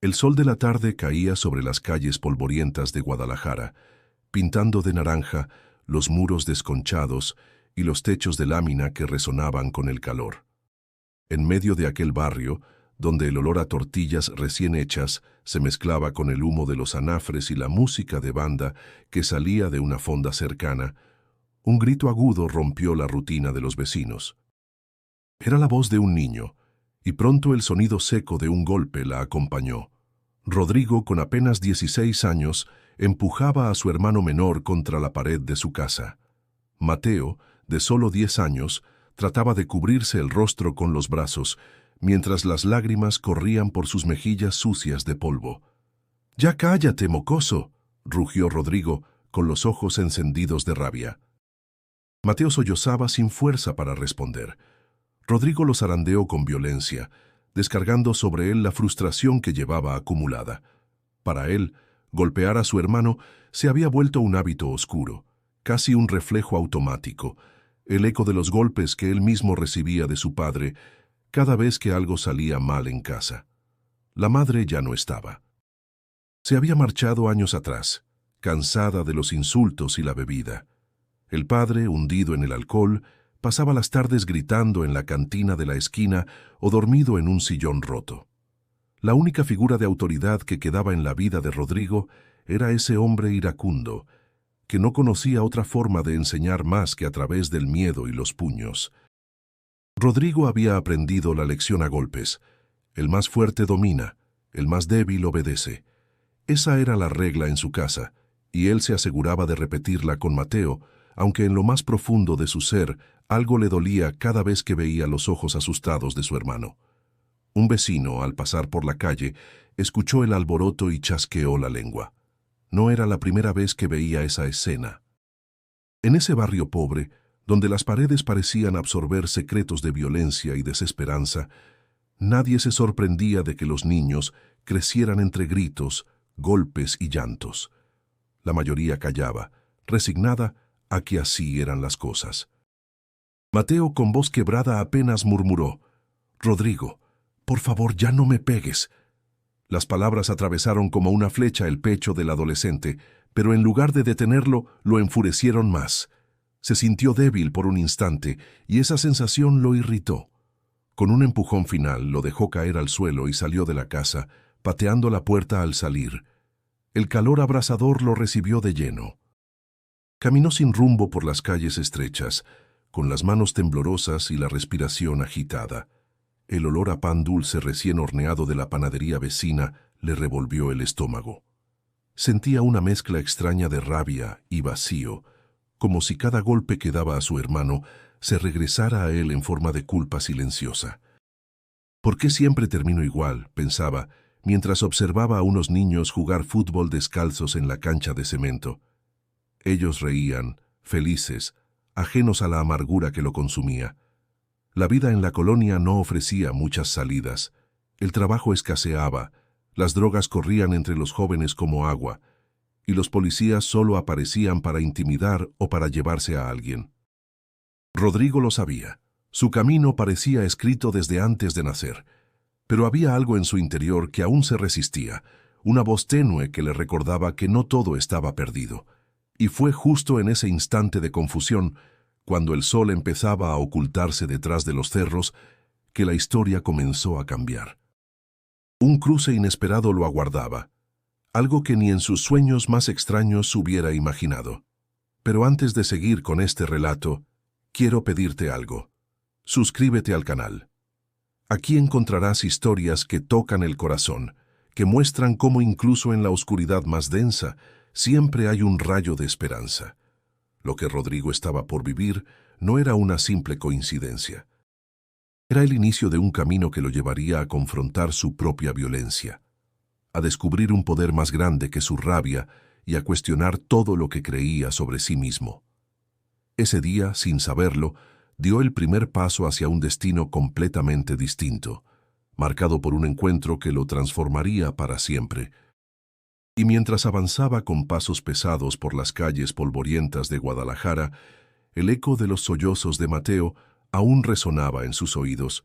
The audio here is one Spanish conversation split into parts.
El sol de la tarde caía sobre las calles polvorientas de Guadalajara, pintando de naranja los muros desconchados y los techos de lámina que resonaban con el calor. En medio de aquel barrio, donde el olor a tortillas recién hechas se mezclaba con el humo de los anafres y la música de banda que salía de una fonda cercana, un grito agudo rompió la rutina de los vecinos. Era la voz de un niño, y pronto el sonido seco de un golpe la acompañó. Rodrigo, con apenas 16 años, empujaba a su hermano menor contra la pared de su casa. Mateo, de solo 10 años, trataba de cubrirse el rostro con los brazos, mientras las lágrimas corrían por sus mejillas sucias de polvo. «¡Ya cállate, mocoso!», rugió Rodrigo, con los ojos encendidos de rabia. Mateo sollozaba sin fuerza para responder. Rodrigo lo zarandeó con violencia, descargando sobre él la frustración que llevaba acumulada. Para él, golpear a su hermano se había vuelto un hábito oscuro, casi un reflejo automático, el eco de los golpes que él mismo recibía de su padre cada vez que algo salía mal en casa. La madre ya no estaba. Se había marchado años atrás, cansada de los insultos y la bebida. El padre, hundido en el alcohol, pasaba las tardes gritando en la cantina de la esquina o dormido en un sillón roto. La única figura de autoridad que quedaba en la vida de Rodrigo era ese hombre iracundo, que no conocía otra forma de enseñar más que a través del miedo y los puños. Rodrigo había aprendido la lección a golpes. El más fuerte domina, el más débil obedece. Esa era la regla en su casa, y él se aseguraba de repetirla con Mateo, aunque en lo más profundo de su ser algo le dolía cada vez que veía los ojos asustados de su hermano. Un vecino, al pasar por la calle, escuchó el alboroto y chasqueó la lengua. No era la primera vez que veía esa escena. En ese barrio pobre, donde las paredes parecían absorber secretos de violencia y desesperanza, nadie se sorprendía de que los niños crecieran entre gritos, golpes y llantos. La mayoría callaba, resignada a que así eran las cosas. Mateo, con voz quebrada, apenas murmuró: «Rodrigo, por favor, ya no me pegues». Las palabras atravesaron como una flecha el pecho del adolescente, pero en lugar de detenerlo, lo enfurecieron más. Se sintió débil por un instante, y esa sensación lo irritó. Con un empujón final, lo dejó caer al suelo y salió de la casa, pateando la puerta al salir. El calor abrasador lo recibió de lleno. Caminó sin rumbo por las calles estrechas, con las manos temblorosas y la respiración agitada. El olor a pan dulce recién horneado de la panadería vecina le revolvió el estómago. Sentía una mezcla extraña de rabia y vacío, como si cada golpe que daba a su hermano se regresara a él en forma de culpa silenciosa. «¿Por qué siempre termino igual?», pensaba, mientras observaba a unos niños jugar fútbol descalzos en la cancha de cemento. Ellos reían, felices, ajenos a la amargura que lo consumía. La vida en la colonia no ofrecía muchas salidas. El trabajo escaseaba, las drogas corrían entre los jóvenes como agua, y los policías solo aparecían para intimidar o para llevarse a alguien. Rodrigo lo sabía. Su camino parecía escrito desde antes de nacer, pero había algo en su interior que aún se resistía, una voz tenue que le recordaba que no todo estaba perdido. Y fue justo en ese instante de confusión, cuando el sol empezaba a ocultarse detrás de los cerros, que la historia comenzó a cambiar. Un cruce inesperado lo aguardaba, algo que ni en sus sueños más extraños hubiera imaginado. Pero antes de seguir con este relato, quiero pedirte algo. Suscríbete al canal. Aquí encontrarás historias que tocan el corazón, que muestran cómo incluso en la oscuridad más densa siempre hay un rayo de esperanza. Lo que Rodrigo estaba por vivir no era una simple coincidencia. Era el inicio de un camino que lo llevaría a confrontar su propia violencia, a descubrir un poder más grande que su rabia y a cuestionar todo lo que creía sobre sí mismo. Ese día, sin saberlo, dio el primer paso hacia un destino completamente distinto, marcado por un encuentro que lo transformaría para siempre. Y mientras avanzaba con pasos pesados por las calles polvorientas de Guadalajara, el eco de los sollozos de Mateo aún resonaba en sus oídos,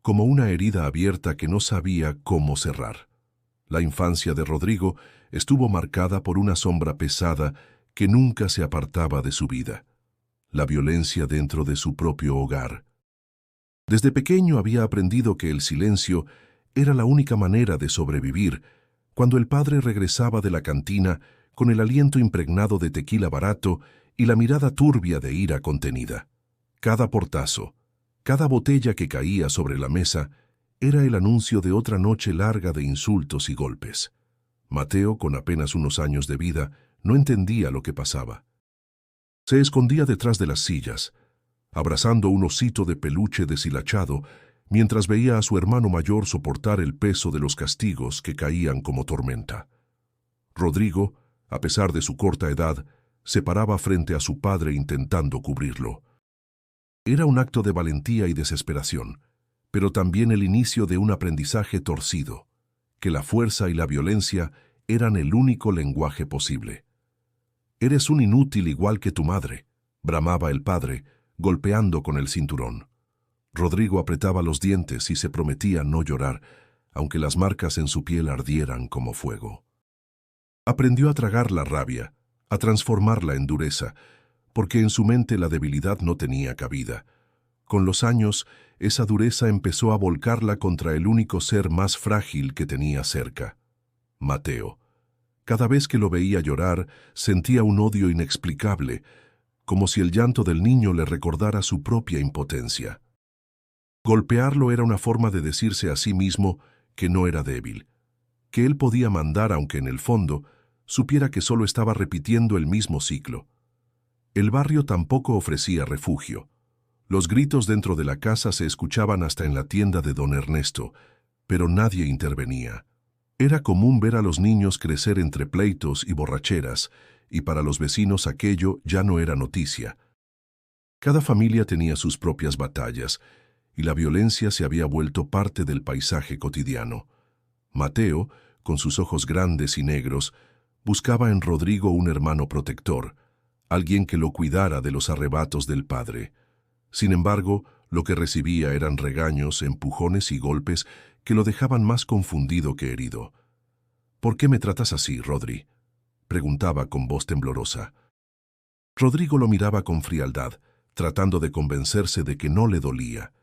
como una herida abierta que no sabía cómo cerrar. La infancia de Rodrigo estuvo marcada por una sombra pesada que nunca se apartaba de su vida: la violencia dentro de su propio hogar. Desde pequeño había aprendido que el silencio era la única manera de sobrevivir. Cuando el padre regresaba de la cantina con el aliento impregnado de tequila barato y la mirada turbia de ira contenida. Cada portazo, cada botella que caía sobre la mesa, era el anuncio de otra noche larga de insultos y golpes. Mateo, con apenas unos años de vida, no entendía lo que pasaba. Se escondía detrás de las sillas, abrazando un osito de peluche deshilachado, mientras veía a su hermano mayor soportar el peso de los castigos que caían como tormenta. Rodrigo, a pesar de su corta edad, se paraba frente a su padre intentando cubrirlo. Era un acto de valentía y desesperación, pero también el inicio de un aprendizaje torcido, que la fuerza y la violencia eran el único lenguaje posible. «Eres un inútil igual que tu madre», bramaba el padre, golpeando con el cinturón. Rodrigo apretaba los dientes y se prometía no llorar, aunque las marcas en su piel ardieran como fuego. Aprendió a tragar la rabia, a transformarla en dureza, porque en su mente la debilidad no tenía cabida. Con los años, esa dureza empezó a volcarla contra el único ser más frágil que tenía cerca: Mateo. Cada vez que lo veía llorar, sentía un odio inexplicable, como si el llanto del niño le recordara su propia impotencia. Golpearlo era una forma de decirse a sí mismo que no era débil, que él podía mandar aunque en el fondo supiera que solo estaba repitiendo el mismo ciclo. El barrio tampoco ofrecía refugio. Los gritos dentro de la casa se escuchaban hasta en la tienda de don Ernesto, pero nadie intervenía. Era común ver a los niños crecer entre pleitos y borracheras, y para los vecinos aquello ya no era noticia. Cada familia tenía sus propias batallas, y la violencia se había vuelto parte del paisaje cotidiano. Mateo, con sus ojos grandes y negros, buscaba en Rodrigo un hermano protector, alguien que lo cuidara de los arrebatos del padre. Sin embargo, lo que recibía eran regaños, empujones y golpes que lo dejaban más confundido que herido. «¿Por qué me tratas así, Rodri?», preguntaba con voz temblorosa. Rodrigo lo miraba con frialdad, tratando de convencerse de que no le dolía.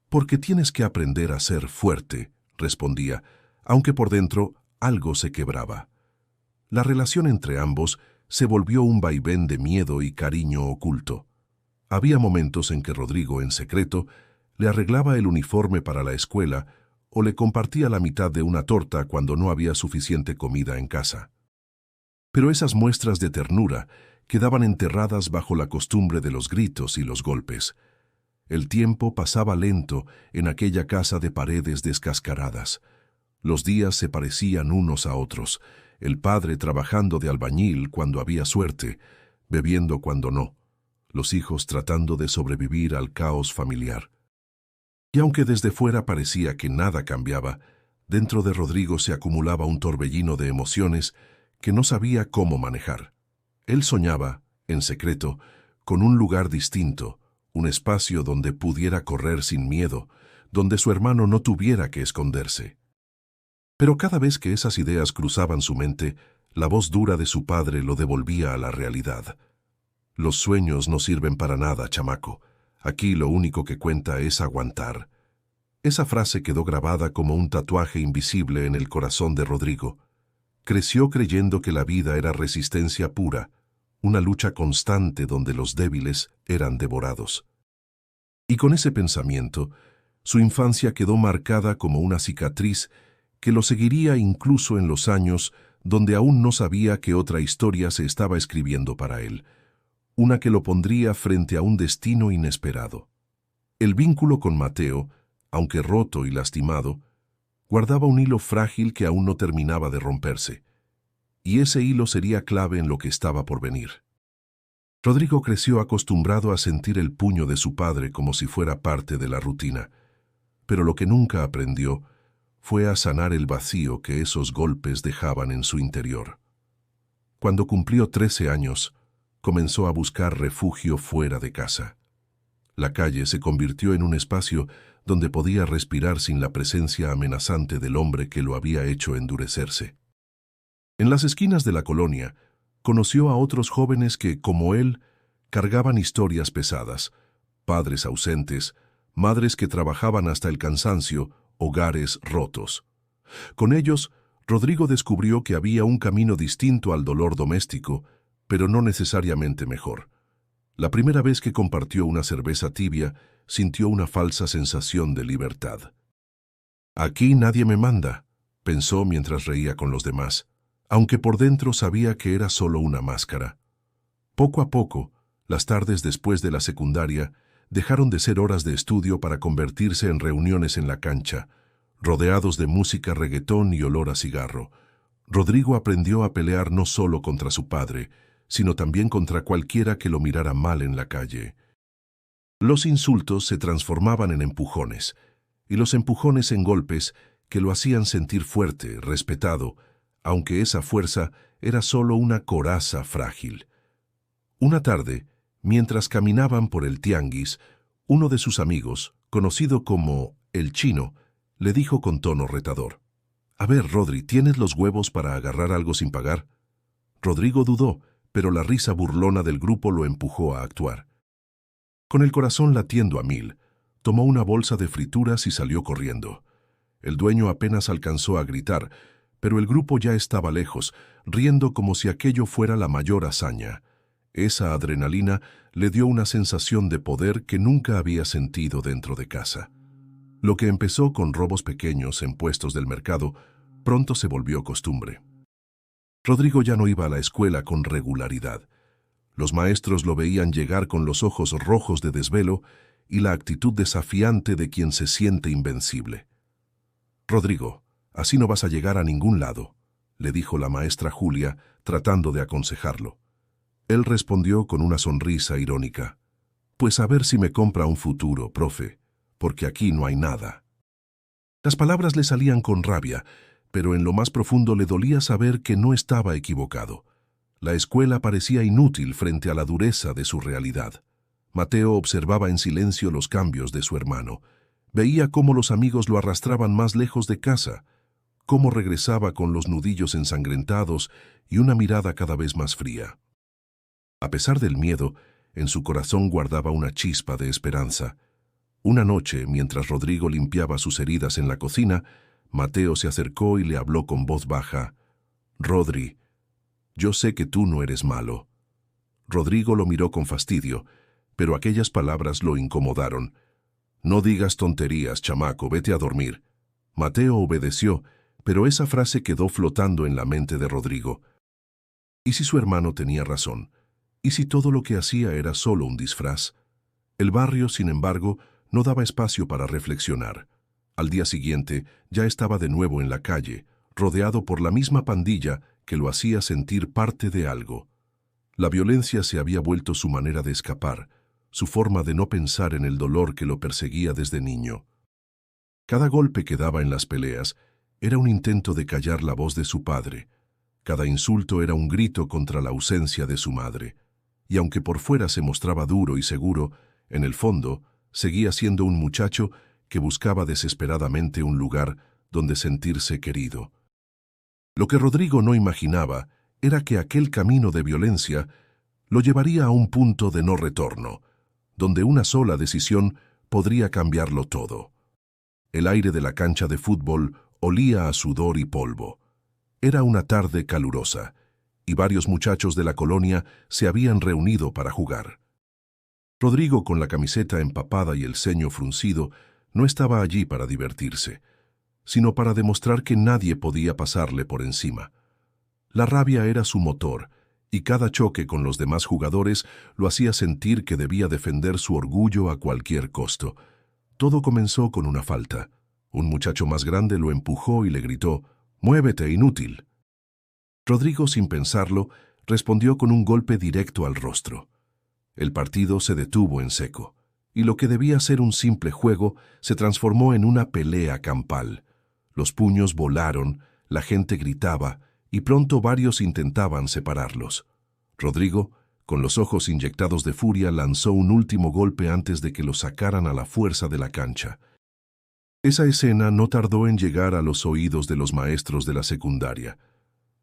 «Porque tienes que aprender a ser fuerte», respondía, aunque por dentro algo se quebraba. La relación entre ambos se volvió un vaivén de miedo y cariño oculto. Había momentos en que Rodrigo, en secreto, le arreglaba el uniforme para la escuela o le compartía la mitad de una torta cuando no había suficiente comida en casa. Pero esas muestras de ternura quedaban enterradas bajo la costumbre de los gritos y los golpes. El tiempo pasaba lento en aquella casa de paredes descascaradas. Los días se parecían unos a otros, el padre trabajando de albañil cuando había suerte, bebiendo cuando no, los hijos tratando de sobrevivir al caos familiar. Y aunque desde fuera parecía que nada cambiaba, dentro de Rodrigo se acumulaba un torbellino de emociones que no sabía cómo manejar. Él soñaba, en secreto, con un lugar distinto, un espacio donde pudiera correr sin miedo, donde su hermano no tuviera que esconderse. Pero cada vez que esas ideas cruzaban su mente, la voz dura de su padre lo devolvía a la realidad. «Los sueños no sirven para nada, chamaco. Aquí lo único que cuenta es aguantar». Esa frase quedó grabada como un tatuaje invisible en el corazón de Rodrigo. Creció creyendo que la vida era resistencia pura, una lucha constante donde los débiles eran devorados. Y con ese pensamiento, su infancia quedó marcada como una cicatriz que lo seguiría incluso en los años donde aún no sabía que otra historia se estaba escribiendo para él, una que lo pondría frente a un destino inesperado. El vínculo con Mateo, aunque roto y lastimado, guardaba un hilo frágil que aún no terminaba de romperse, y ese hilo sería clave en lo que estaba por venir. Rodrigo creció acostumbrado a sentir el puño de su padre como si fuera parte de la rutina, pero lo que nunca aprendió fue a sanar el vacío que esos golpes dejaban en su interior. Cuando cumplió 13 años, comenzó a buscar refugio fuera de casa. La calle se convirtió en un espacio donde podía respirar sin la presencia amenazante del hombre que lo había hecho endurecerse. En las esquinas de la colonia, conoció a otros jóvenes que, como él, cargaban historias pesadas, padres ausentes, madres que trabajaban hasta el cansancio, hogares rotos. Con ellos, Rodrigo descubrió que había un camino distinto al dolor doméstico, pero no necesariamente mejor. La primera vez que compartió una cerveza tibia, sintió una falsa sensación de libertad. Aquí nadie me manda, pensó mientras reía con los demás, aunque por dentro sabía que era solo una máscara. Poco a poco, las tardes después de la secundaria dejaron de ser horas de estudio para convertirse en reuniones en la cancha, rodeados de música reggaetón y olor a cigarro. Rodrigo aprendió a pelear no solo contra su padre, sino también contra cualquiera que lo mirara mal en la calle. Los insultos se transformaban en empujones, y los empujones en golpes que lo hacían sentir fuerte, respetado, aunque esa fuerza era solo una coraza frágil. Una tarde, mientras caminaban por el tianguis, uno de sus amigos, conocido como el Chino, le dijo con tono retador: «A ver, Rodri, ¿tienes los huevos para agarrar algo sin pagar?» Rodrigo dudó, pero la risa burlona del grupo lo empujó a actuar. Con el corazón latiendo a mil, tomó una bolsa de frituras y salió corriendo. El dueño apenas alcanzó a gritar, pero el grupo ya estaba lejos, riendo como si aquello fuera la mayor hazaña. Esa adrenalina le dio una sensación de poder que nunca había sentido dentro de casa. Lo que empezó con robos pequeños en puestos del mercado, pronto se volvió costumbre. Rodrigo ya no iba a la escuela con regularidad. Los maestros lo veían llegar con los ojos rojos de desvelo y la actitud desafiante de quien se siente invencible. «Rodrigo, así no vas a llegar a ningún lado», le dijo la maestra Julia, tratando de aconsejarlo. Él respondió con una sonrisa irónica: «Pues a ver si me compra un futuro, profe, porque aquí no hay nada». Las palabras le salían con rabia, pero en lo más profundo le dolía saber que no estaba equivocado. La escuela parecía inútil frente a la dureza de su realidad. Mateo observaba en silencio los cambios de su hermano. Veía cómo los amigos lo arrastraban más lejos de casa, cómo regresaba con los nudillos ensangrentados y una mirada cada vez más fría. A pesar del miedo, en su corazón guardaba una chispa de esperanza. Una noche, mientras Rodrigo limpiaba sus heridas en la cocina, Mateo se acercó y le habló con voz baja: «Rodri, yo sé que tú no eres malo». Rodrigo lo miró con fastidio, pero aquellas palabras lo incomodaron. «No digas tonterías, chamaco, vete a dormir». Mateo obedeció, pero esa frase quedó flotando en la mente de Rodrigo. ¿Y si su hermano tenía razón? ¿Y si todo lo que hacía era solo un disfraz? El barrio, sin embargo, no daba espacio para reflexionar. Al día siguiente, ya estaba de nuevo en la calle, rodeado por la misma pandilla que lo hacía sentir parte de algo. La violencia se había vuelto su manera de escapar, su forma de no pensar en el dolor que lo perseguía desde niño. Cada golpe que daba en las peleas era un intento de callar la voz de su padre. Cada insulto era un grito contra la ausencia de su madre. Y aunque por fuera se mostraba duro y seguro, en el fondo seguía siendo un muchacho que buscaba desesperadamente un lugar donde sentirse querido. Lo que Rodrigo no imaginaba era que aquel camino de violencia lo llevaría a un punto de no retorno, donde una sola decisión podría cambiarlo todo. El aire de la cancha de fútbol olía a sudor y polvo. Era una tarde calurosa, y varios muchachos de la colonia se habían reunido para jugar. Rodrigo, con la camiseta empapada y el ceño fruncido, no estaba allí para divertirse, sino para demostrar que nadie podía pasarle por encima. La rabia era su motor, y cada choque con los demás jugadores lo hacía sentir que debía defender su orgullo a cualquier costo. Todo comenzó con una falta. Un muchacho más grande lo empujó y le gritó: «¡Muévete, inútil!». Rodrigo, sin pensarlo, respondió con un golpe directo al rostro. El partido se detuvo en seco, y lo que debía ser un simple juego se transformó en una pelea campal. Los puños volaron, la gente gritaba, y pronto varios intentaban separarlos. Rodrigo, con los ojos inyectados de furia, lanzó un último golpe antes de que lo sacaran a la fuerza de la cancha. Esa escena no tardó en llegar a los oídos de los maestros de la secundaria.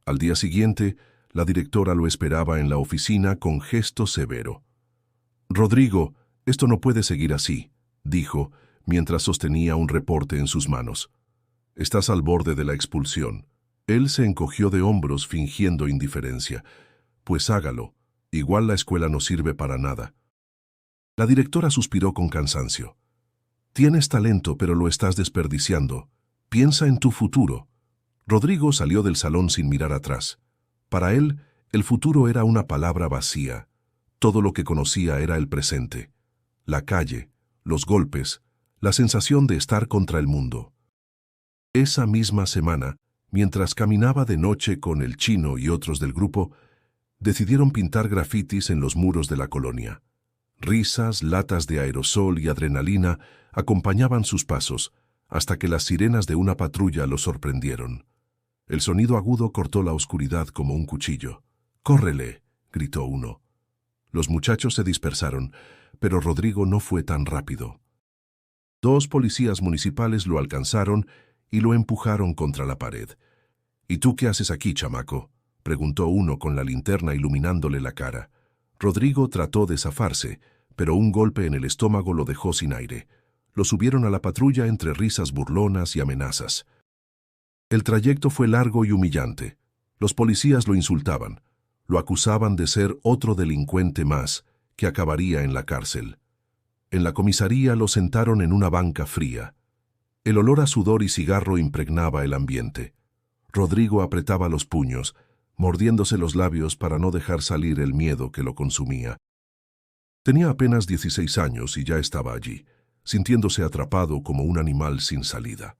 Al día siguiente, la directora lo esperaba en la oficina con gesto severo. «Rodrigo, esto no puede seguir así», dijo, mientras sostenía un reporte en sus manos. «Estás al borde de la expulsión». Él se encogió de hombros fingiendo indiferencia. «Pues hágalo. Igual la escuela no sirve para nada». La directora suspiró con cansancio. «Tienes talento, pero lo estás desperdiciando. Piensa en tu futuro». Rodrigo salió del salón sin mirar atrás. Para él, el futuro era una palabra vacía. Todo lo que conocía era el presente. La calle, los golpes, la sensación de estar contra el mundo. Esa misma semana, mientras caminaba de noche con el chino y otros del grupo, decidieron pintar grafitis en los muros de la colonia. Risas, latas de aerosol y adrenalina acompañaban sus pasos, hasta que las sirenas de una patrulla los sorprendieron. El sonido agudo cortó la oscuridad como un cuchillo. «¡Córrele!», gritó uno. Los muchachos se dispersaron, pero Rodrigo no fue tan rápido. Dos policías municipales lo alcanzaron y lo empujaron contra la pared. «¿Y tú qué haces aquí, chamaco?», preguntó uno con la linterna iluminándole la cara. Rodrigo trató de zafarse, pero un golpe en el estómago lo dejó sin aire. Lo subieron a la patrulla entre risas burlonas y amenazas. El trayecto fue largo y humillante. Los policías lo insultaban. Lo acusaban de ser otro delincuente más, que acabaría en la cárcel. En la comisaría lo sentaron en una banca fría. El olor a sudor y cigarro impregnaba el ambiente. Rodrigo apretaba los puños, mordiéndose los labios para no dejar salir el miedo que lo consumía. Tenía apenas 16 años y ya estaba allí, sintiéndose atrapado como un animal sin salida.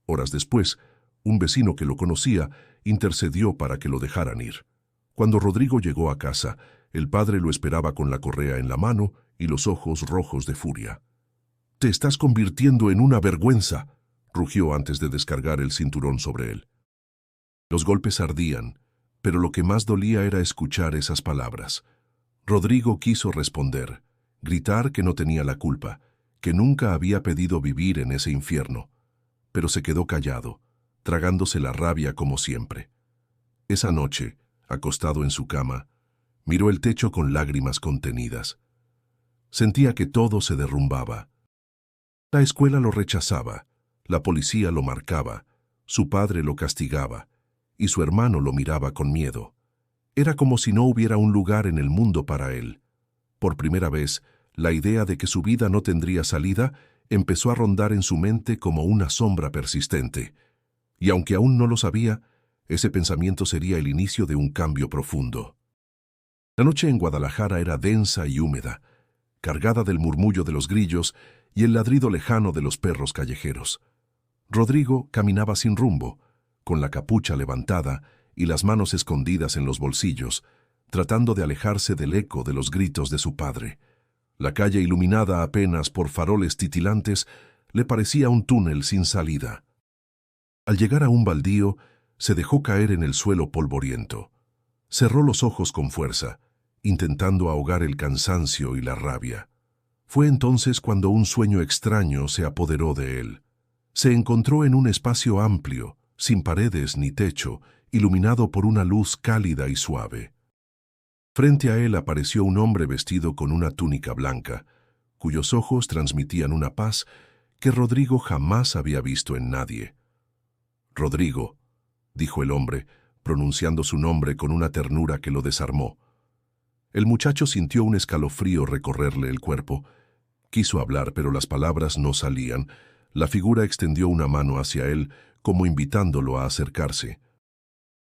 Horas después, un vecino que lo conocía intercedió para que lo dejaran ir. Cuando Rodrigo llegó a casa, el padre lo esperaba con la correa en la mano y los ojos rojos de furia. «Te estás convirtiendo en una vergüenza», rugió antes de descargar el cinturón sobre él. Los golpes ardían, pero lo que más dolía era escuchar esas palabras. Rodrigo quiso responder, gritar que no tenía la culpa, que nunca había pedido vivir en ese infierno, pero se quedó callado, tragándose la rabia como siempre. Esa noche, acostado en su cama, miró el techo con lágrimas contenidas. Sentía que todo se derrumbaba. La escuela lo rechazaba, la policía lo marcaba, su padre lo castigaba, y su hermano lo miraba con miedo. Era como si no hubiera un lugar en el mundo para él. Por primera vez, la idea de que su vida no tendría salida empezó a rondar en su mente como una sombra persistente. Y aunque aún no lo sabía, ese pensamiento sería el inicio de un cambio profundo. La noche en Guadalajara era densa y húmeda, cargada del murmullo de los grillos y el ladrido lejano de los perros callejeros. Rodrigo caminaba sin rumbo, con la capucha levantada y las manos escondidas en los bolsillos, tratando de alejarse del eco de los gritos de su padre. La calle, iluminada apenas por faroles titilantes, le parecía un túnel sin salida. Al llegar a un baldío, se dejó caer en el suelo polvoriento. Cerró los ojos con fuerza, intentando ahogar el cansancio y la rabia. Fue entonces cuando un sueño extraño se apoderó de él. Se encontró en un espacio amplio, sin paredes ni techo, iluminado por una luz cálida y suave. Frente a él apareció un hombre vestido con una túnica blanca, cuyos ojos transmitían una paz que Rodrigo jamás había visto en nadie. «Rodrigo», dijo el hombre, pronunciando su nombre con una ternura que lo desarmó. El muchacho sintió un escalofrío recorrerle el cuerpo. Quiso hablar, pero las palabras no salían. La figura extendió una mano hacia él, como invitándolo a acercarse.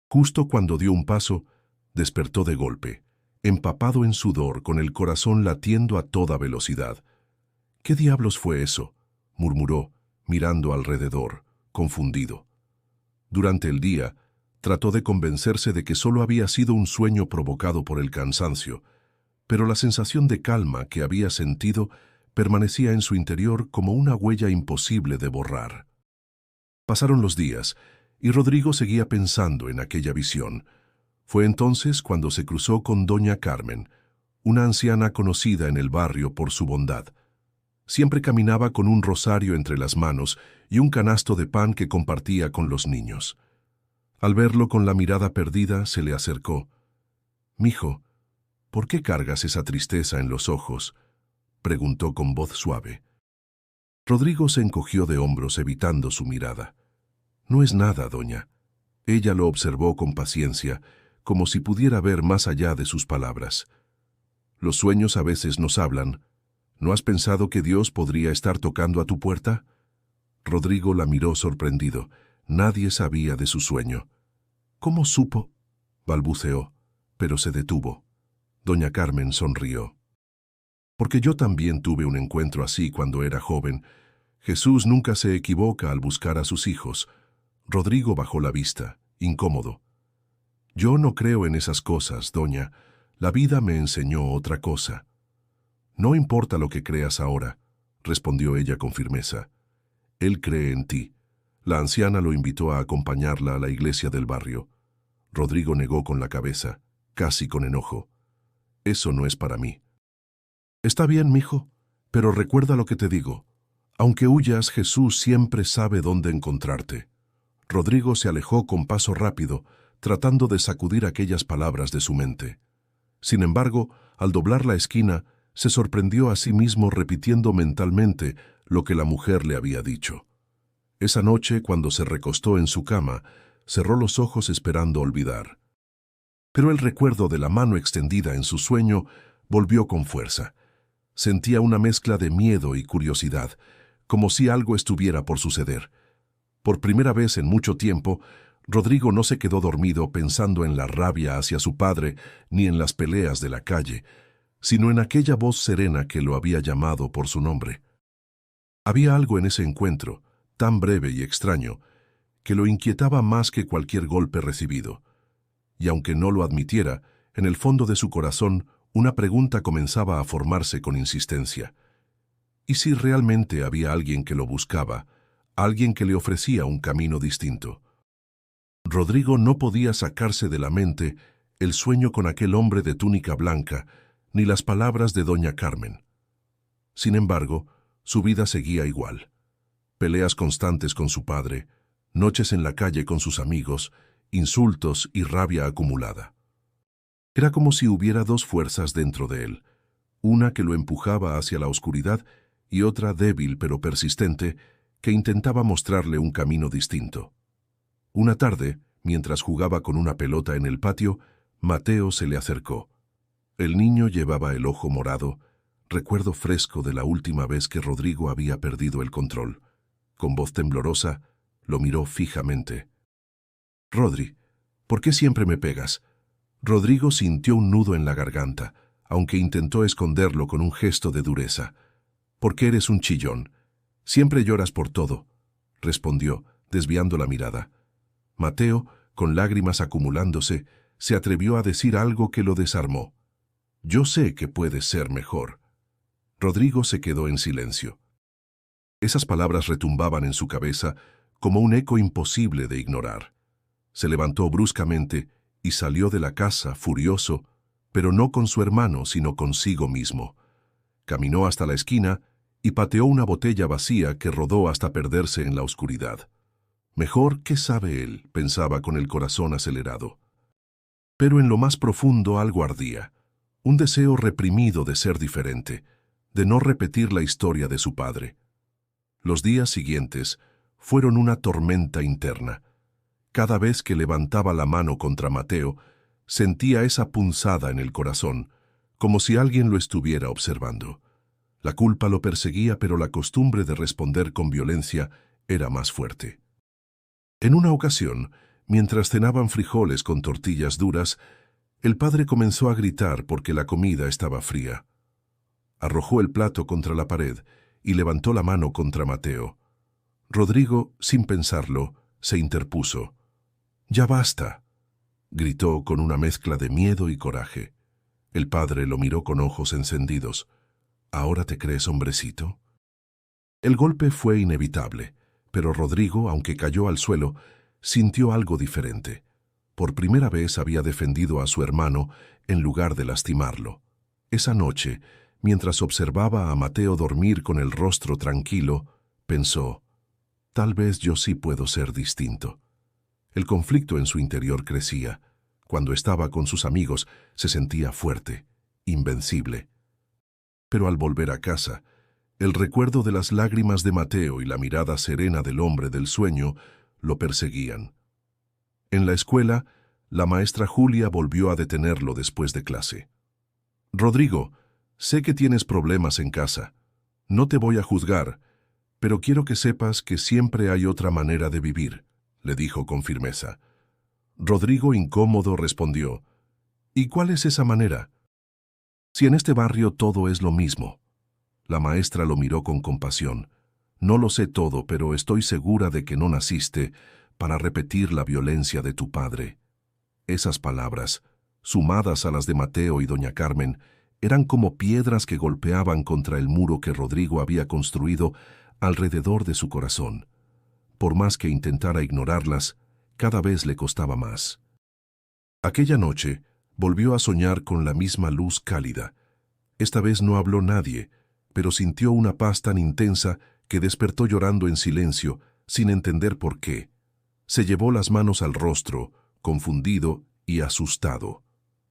Justo cuando dio un paso, despertó de golpe, empapado en sudor, con el corazón latiendo a toda velocidad. «¿Qué diablos fue eso?», murmuró, mirando alrededor, confundido. Durante el día, trató de convencerse de que solo había sido un sueño provocado por el cansancio, pero la sensación de calma que había sentido permanecía en su interior como una huella imposible de borrar. Pasaron los días, y Rodrigo seguía pensando en aquella visión. Fue entonces cuando se cruzó con doña Carmen, una anciana conocida en el barrio por su bondad. Siempre caminaba con un rosario entre las manos y un canasto de pan que compartía con los niños. Al verlo con la mirada perdida, se le acercó. «Mijo, ¿por qué cargas esa tristeza en los ojos?», preguntó con voz suave. Rodrigo se encogió de hombros evitando su mirada. «No es nada, doña». Ella lo observó con paciencia, como si pudiera ver más allá de sus palabras. «Los sueños a veces nos hablan. ¿No has pensado que Dios podría estar tocando a tu puerta?». Rodrigo la miró sorprendido. Nadie sabía de su sueño. «¿Cómo supo?», balbuceó, pero se detuvo. Doña Carmen sonrió. «Porque yo también tuve un encuentro así cuando era joven. Jesús nunca se equivoca al buscar a sus hijos». Rodrigo bajó la vista, incómodo. «Yo no creo en esas cosas, doña. La vida me enseñó otra cosa». «No importa lo que creas ahora», respondió ella con firmeza. «Él cree en ti». La anciana lo invitó a acompañarla a la iglesia del barrio. Rodrigo negó con la cabeza, casi con enojo. «Eso no es para mí». «Está bien, mijo, pero recuerda lo que te digo. Aunque huyas, Jesús siempre sabe dónde encontrarte». Rodrigo se alejó con paso rápido, tratando de sacudir aquellas palabras de su mente. Sin embargo, al doblar la esquina, se sorprendió a sí mismo repitiendo mentalmente lo que la mujer le había dicho. Esa noche, cuando se recostó en su cama, cerró los ojos esperando olvidar. Pero el recuerdo de la mano extendida en su sueño volvió con fuerza. Sentía una mezcla de miedo y curiosidad, como si algo estuviera por suceder. Por primera vez en mucho tiempo, Rodrigo no se quedó dormido pensando en la rabia hacia su padre ni en las peleas de la calle, sino en aquella voz serena que lo había llamado por su nombre. Había algo en ese encuentro, tan breve y extraño, que lo inquietaba más que cualquier golpe recibido. Y aunque no lo admitiera, en el fondo de su corazón una pregunta comenzaba a formarse con insistencia. ¿Y si realmente había alguien que lo buscaba, alguien que le ofrecía un camino distinto? Rodrigo no podía sacarse de la mente el sueño con aquel hombre de túnica blanca, ni las palabras de doña Carmen. Sin embargo, su vida seguía igual. Peleas constantes con su padre, noches en la calle con sus amigos, insultos y rabia acumulada. Era como si hubiera dos fuerzas dentro de él, una que lo empujaba hacia la oscuridad y otra débil pero persistente que intentaba mostrarle un camino distinto. Una tarde, mientras jugaba con una pelota en el patio, Mateo se le acercó. El niño llevaba el ojo morado, recuerdo fresco de la última vez que Rodrigo había perdido el control. Con voz temblorosa, lo miró fijamente. «Rodri, ¿por qué siempre me pegas?». Rodrigo sintió un nudo en la garganta, aunque intentó esconderlo con un gesto de dureza. «Porque eres un chillón. Siempre lloras por todo», respondió, desviando la mirada. Mateo, con lágrimas acumulándose, se atrevió a decir algo que lo desarmó. «Yo sé que puedes ser mejor». Rodrigo se quedó en silencio. Esas palabras retumbaban en su cabeza como un eco imposible de ignorar. Se levantó bruscamente y salió de la casa furioso, pero no con su hermano, sino consigo mismo. Caminó hasta la esquina y pateó una botella vacía que rodó hasta perderse en la oscuridad. «Mejor, ¿qué sabe él?», pensaba con el corazón acelerado. Pero en lo más profundo algo ardía, un deseo reprimido de ser diferente, de no repetir la historia de su padre. Los días siguientes fueron una tormenta interna. Cada vez que levantaba la mano contra Mateo, sentía esa punzada en el corazón, como si alguien lo estuviera observando. La culpa lo perseguía, pero la costumbre de responder con violencia era más fuerte. En una ocasión, mientras cenaban frijoles con tortillas duras, el padre comenzó a gritar porque la comida estaba fría. Arrojó el plato contra la pared y levantó la mano contra Mateo. Rodrigo, sin pensarlo, se interpuso. «Ya basta», gritó con una mezcla de miedo y coraje. El padre lo miró con ojos encendidos. «¿Ahora te crees hombrecito?». El golpe fue inevitable, pero Rodrigo, aunque cayó al suelo, sintió algo diferente. Por primera vez había defendido a su hermano en lugar de lastimarlo. Esa noche, Mientras observaba a Mateo dormir con el rostro tranquilo, pensó, tal vez yo sí puedo ser distinto. El conflicto en su interior crecía. Cuando estaba con sus amigos, se sentía fuerte, invencible. Pero al volver a casa, el recuerdo de las lágrimas de Mateo y la mirada serena del hombre del sueño lo perseguían. En la escuela, la maestra Julia volvió a detenerlo después de clase. «Rodrigo, sé que tienes problemas en casa. No te voy a juzgar, pero quiero que sepas que siempre hay otra manera de vivir», le dijo con firmeza. Rodrigo, incómodo, respondió, «¿Y cuál es esa manera? Si en este barrio todo es lo mismo». La maestra lo miró con compasión. «No lo sé todo, pero estoy segura de que no naciste para repetir la violencia de tu padre». Esas palabras, sumadas a las de Mateo y doña Carmen, eran como piedras que golpeaban contra el muro que Rodrigo había construido alrededor de su corazón. Por más que intentara ignorarlas, cada vez le costaba más. Aquella noche, volvió a soñar con la misma luz cálida. Esta vez no habló nadie, pero sintió una paz tan intensa que despertó llorando en silencio, sin entender por qué. Se llevó las manos al rostro, confundido y asustado.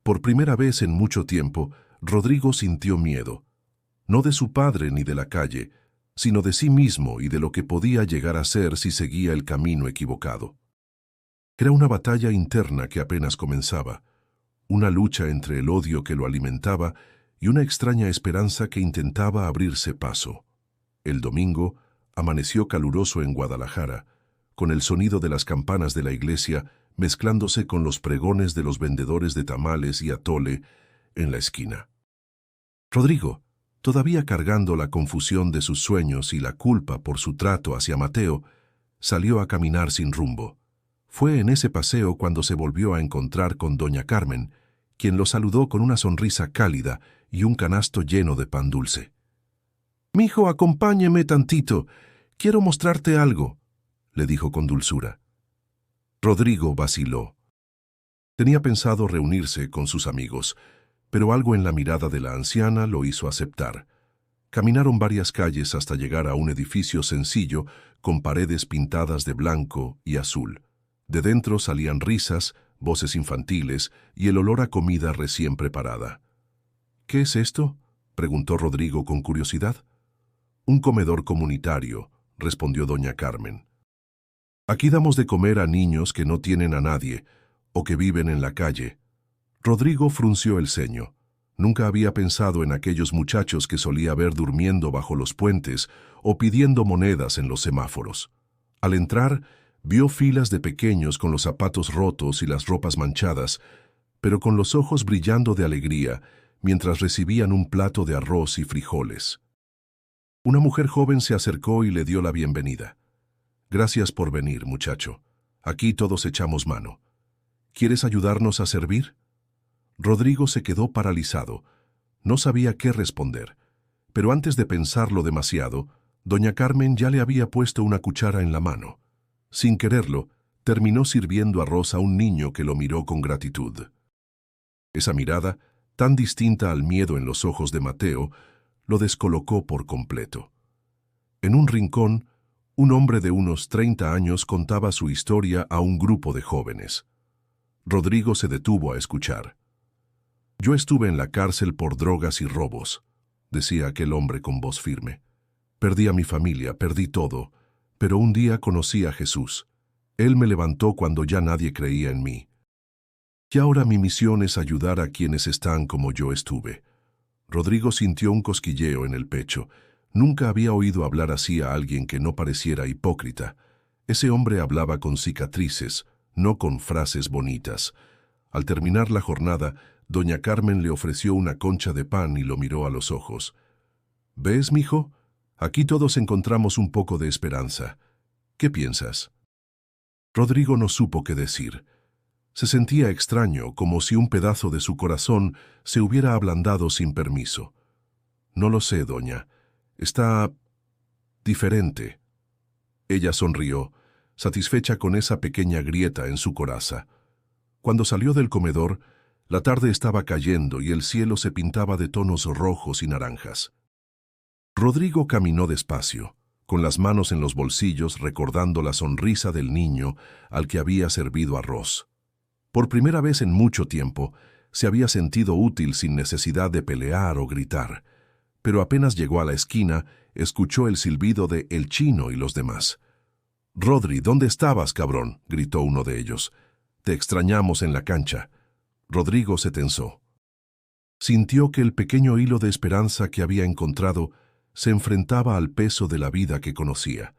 Por primera vez en mucho tiempo, Rodrigo sintió miedo. No de su padre ni de la calle, sino de sí mismo y de lo que podía llegar a ser si seguía el camino equivocado. Era una batalla interna que apenas comenzaba, una lucha entre el odio que lo alimentaba y una extraña esperanza que intentaba abrirse paso. El domingo amaneció caluroso en Guadalajara, con el sonido de las campanas de la iglesia mezclándose con los pregones de los vendedores de tamales y atole en la esquina. Rodrigo, todavía cargando la confusión de sus sueños y la culpa por su trato hacia Mateo, salió a caminar sin rumbo. Fue en ese paseo cuando se volvió a encontrar con doña Carmen, quien lo saludó con una sonrisa cálida y un canasto lleno de pan dulce. «Mijo, acompáñeme tantito. Quiero mostrarte algo», le dijo con dulzura. Rodrigo vaciló. Tenía pensado reunirse con sus amigos, pero algo en la mirada de la anciana lo hizo aceptar. Caminaron varias calles hasta llegar a un edificio sencillo con paredes pintadas de blanco y azul. De dentro salían risas, voces infantiles y el olor a comida recién preparada. «¿Qué es esto?», preguntó Rodrigo con curiosidad. «Un comedor comunitario», respondió doña Carmen. «Aquí damos de comer a niños que no tienen a nadie o que viven en la calle». Rodrigo frunció el ceño. Nunca había pensado en aquellos muchachos que solía ver durmiendo bajo los puentes o pidiendo monedas en los semáforos. Al entrar, vio filas de pequeños con los zapatos rotos y las ropas manchadas, pero con los ojos brillando de alegría mientras recibían un plato de arroz y frijoles. Una mujer joven se acercó y le dio la bienvenida. «Gracias por venir, muchacho. Aquí todos echamos mano. ¿Quieres ayudarnos a servir?». Rodrigo se quedó paralizado. No sabía qué responder, pero antes de pensarlo demasiado, doña Carmen ya le había puesto una cuchara en la mano. Sin quererlo, terminó sirviendo arroz a un niño que lo miró con gratitud. Esa mirada, tan distinta al miedo en los ojos de Mateo, lo descolocó por completo. En un rincón, un hombre de unos 30 años contaba su historia a un grupo de jóvenes. Rodrigo se detuvo a escuchar. «Yo estuve en la cárcel por drogas y robos», decía aquel hombre con voz firme. «Perdí a mi familia, perdí todo, pero un día conocí a Jesús. Él me levantó cuando ya nadie creía en mí. Y ahora mi misión es ayudar a quienes están como yo estuve». Rodrigo sintió un cosquilleo en el pecho. Nunca había oído hablar así a alguien que no pareciera hipócrita. Ese hombre hablaba con cicatrices, no con frases bonitas. Al terminar la jornada, doña Carmen le ofreció una concha de pan y lo miró a los ojos. «¿Ves, mijo? Aquí todos encontramos un poco de esperanza. ¿Qué piensas?». Rodrigo no supo qué decir. Se sentía extraño, como si un pedazo de su corazón se hubiera ablandado sin permiso. «No lo sé, doña. Está diferente». Ella sonrió, satisfecha con esa pequeña grieta en su coraza. Cuando salió del comedor, La tarde estaba cayendo y el cielo se pintaba de tonos rojos y naranjas. Rodrigo caminó despacio, con las manos en los bolsillos recordando la sonrisa del niño al que había servido arroz. Por primera vez en mucho tiempo, se había sentido útil sin necesidad de pelear o gritar, pero apenas llegó a la esquina, escuchó el silbido de El Chino y los demás. «Rodri, ¿dónde estabas, cabrón?», gritó uno de ellos. «Te extrañamos en la cancha». Rodrigo se tensó. Sintió que el pequeño hilo de esperanza que había encontrado se enfrentaba al peso de la vida que conocía.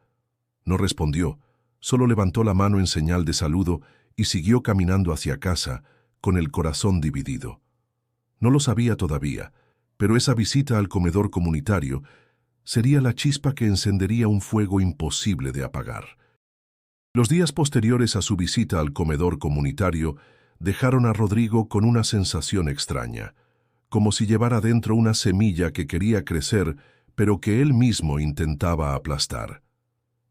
No respondió, solo levantó la mano en señal de saludo y siguió caminando hacia casa, con el corazón dividido. No lo sabía todavía, pero esa visita al comedor comunitario sería la chispa que encendería un fuego imposible de apagar. Los días posteriores a su visita al comedor comunitario dejaron a Rodrigo con una sensación extraña, como si llevara dentro una semilla que quería crecer, pero que él mismo intentaba aplastar.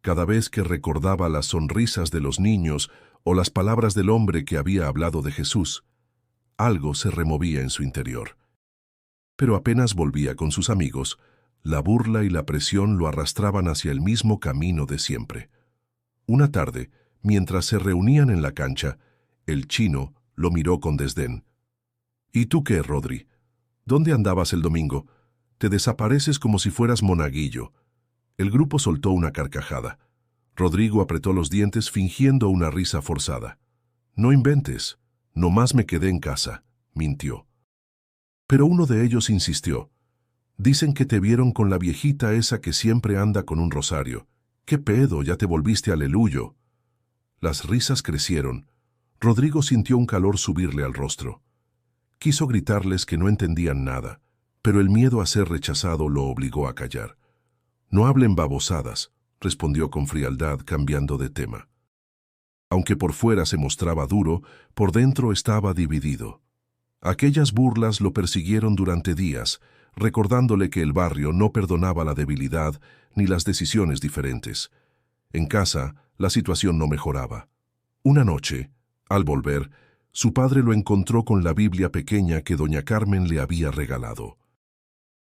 Cada vez que recordaba las sonrisas de los niños o las palabras del hombre que había hablado de Jesús, algo se removía en su interior. Pero apenas volvía con sus amigos, la burla y la presión lo arrastraban hacia el mismo camino de siempre. Una tarde, mientras se reunían en la cancha, el Chino lo miró con desdén. «¿Y tú qué, Rodri? ¿Dónde andabas el domingo? Te desapareces como si fueras monaguillo». El grupo soltó una carcajada. Rodrigo apretó los dientes fingiendo una risa forzada. «No inventes, nomás me quedé en casa», mintió. Pero uno de ellos insistió. «Dicen que te vieron con la viejita esa que siempre anda con un rosario. ¿Qué pedo? ¿Ya te volviste aleluyo?». Las risas crecieron. Rodrigo sintió un calor subirle al rostro. Quiso gritarles que no entendían nada, pero el miedo a ser rechazado lo obligó a callar. «No hablen babosadas», respondió con frialdad, cambiando de tema. Aunque por fuera se mostraba duro, por dentro estaba dividido. Aquellas burlas lo persiguieron durante días, recordándole que el barrio no perdonaba la debilidad ni las decisiones diferentes. En casa, la situación no mejoraba. Una noche, al volver, su padre lo encontró con la Biblia pequeña que doña Carmen le había regalado.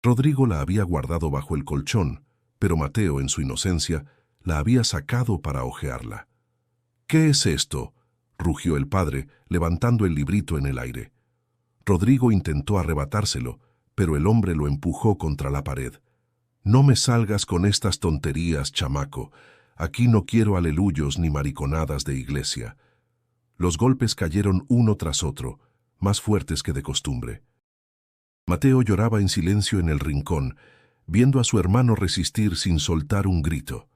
Rodrigo la había guardado bajo el colchón, pero Mateo, en su inocencia, la había sacado para hojearla. «¿Qué es esto?», rugió el padre, levantando el librito en el aire. Rodrigo intentó arrebatárselo, pero el hombre lo empujó contra la pared. «No me salgas con estas tonterías, chamaco. Aquí no quiero aleluyos ni mariconadas de iglesia». Los golpes cayeron uno tras otro, más fuertes que de costumbre. Mateo lloraba en silencio en el rincón, viendo a su hermano resistir sin soltar un grito.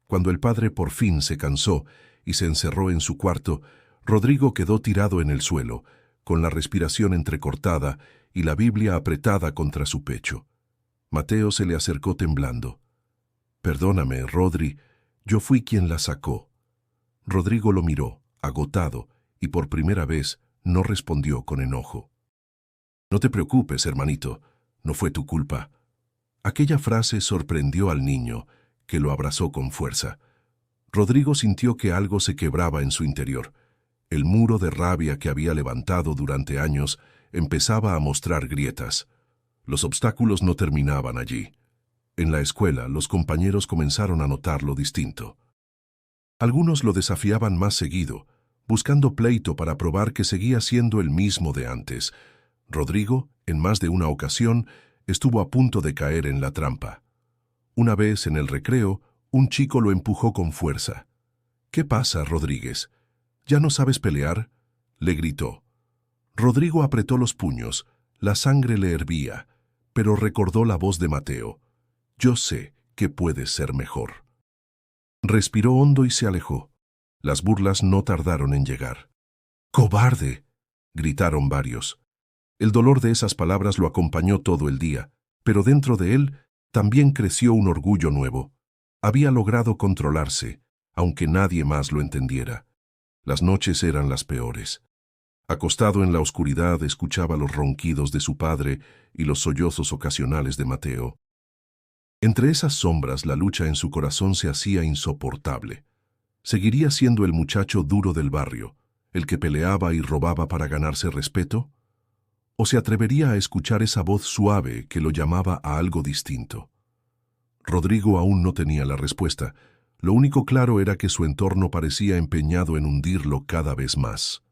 Cuando el padre por fin se cansó y se encerró en su cuarto, Rodrigo quedó tirado en el suelo, con la respiración entrecortada y la Biblia apretada contra su pecho. Mateo se le acercó temblando. «Perdóname, Rodri, yo fui quien la sacó». Rodrigo lo miró, agotado, y por primera vez no respondió con enojo. «No te preocupes, hermanito, no fue tu culpa». Aquella frase sorprendió al niño, que lo abrazó con fuerza. Rodrigo sintió que algo se quebraba en su interior. El muro de rabia que había levantado durante años empezaba a mostrar grietas. Los obstáculos no terminaban allí. En la escuela, los compañeros comenzaron a notar lo distinto. Algunos lo desafiaban más seguido, buscando pleito para probar que seguía siendo el mismo de antes. Rodrigo, en más de una ocasión, estuvo a punto de caer en la trampa. Una vez, en el recreo, un chico lo empujó con fuerza. «¿Qué pasa, Rodríguez? ¿Ya no sabes pelear?», le gritó. Rodrigo apretó los puños, la sangre le hervía, pero recordó la voz de Mateo. «Yo sé que puedes ser mejor». Respiró hondo y se alejó. Las burlas no tardaron en llegar. «¡Cobarde!», gritaron varios. El dolor de esas palabras lo acompañó todo el día, pero dentro de él también creció un orgullo nuevo. Había logrado controlarse, aunque nadie más lo entendiera. Las noches eran las peores. Acostado en la oscuridad, escuchaba los ronquidos de su padre y los sollozos ocasionales de Mateo. Entre esas sombras, la lucha en su corazón se hacía insoportable. ¿Seguiría siendo el muchacho duro del barrio, el que peleaba y robaba para ganarse respeto? ¿O se atrevería a escuchar esa voz suave que lo llamaba a algo distinto? Rodrigo aún no tenía la respuesta. Lo único claro era que su entorno parecía empeñado en hundirlo cada vez más.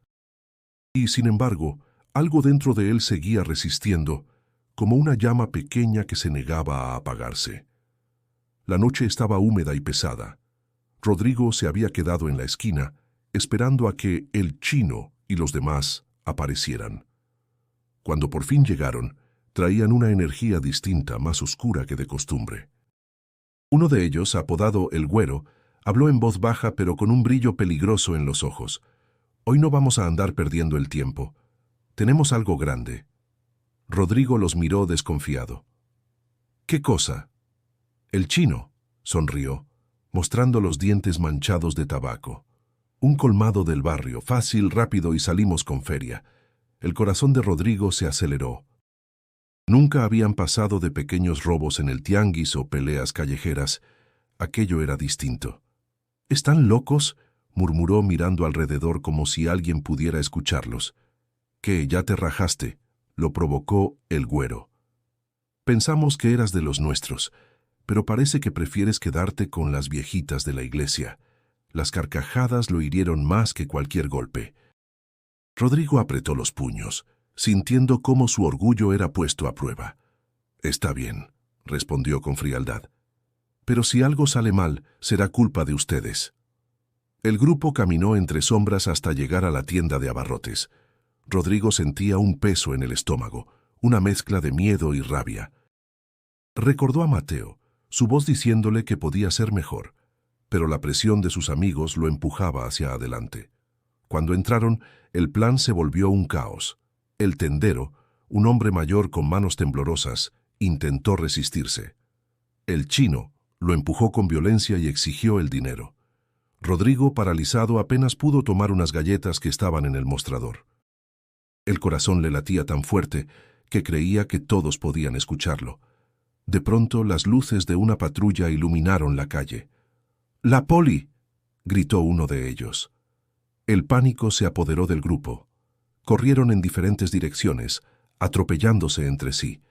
Y, sin embargo, algo dentro de él seguía resistiendo, como una llama pequeña que se negaba a apagarse. La noche estaba húmeda y pesada. Rodrigo se había quedado en la esquina, esperando a que el chino y los demás aparecieran. Cuando por fin llegaron, traían una energía distinta, más oscura que de costumbre. Uno de ellos, apodado el Güero, habló en voz baja pero con un brillo peligroso en los ojos. «Hoy no vamos a andar perdiendo el tiempo. Tenemos algo grande». Rodrigo los miró desconfiado. «¿Qué cosa?» «El chino», sonrió, mostrando los dientes manchados de tabaco. «Un colmado del barrio, fácil, rápido y salimos con feria». El corazón de Rodrigo se aceleró. Nunca habían pasado de pequeños robos en el tianguis o peleas callejeras. Aquello era distinto. «¿Están locos?», murmuró mirando alrededor como si alguien pudiera escucharlos. «¿Qué, ya te rajaste?», lo provocó el Güero. «Pensamos que eras de los nuestros, pero parece que prefieres quedarte con las viejitas de la iglesia». Las carcajadas lo hirieron más que cualquier golpe. Rodrigo apretó los puños, sintiendo cómo su orgullo era puesto a prueba. «Está bien», respondió con frialdad. «Pero si algo sale mal, será culpa de ustedes». El grupo caminó entre sombras hasta llegar a la tienda de abarrotes. Rodrigo sentía un peso en el estómago, una mezcla de miedo y rabia. Recordó a Mateo, su voz diciéndole que podía ser mejor, pero la presión de sus amigos lo empujaba hacia adelante. Cuando entraron, el plan se volvió un caos. El tendero, un hombre mayor con manos temblorosas, intentó resistirse. El chino lo empujó con violencia y exigió el dinero. Rodrigo, paralizado, apenas pudo tomar unas galletas que estaban en el mostrador. El corazón le latía tan fuerte que creía que todos podían escucharlo. De pronto, las luces de una patrulla iluminaron la calle. «¡La poli!», gritó uno de ellos. El pánico se apoderó del grupo. Corrieron en diferentes direcciones, atropellándose entre sí.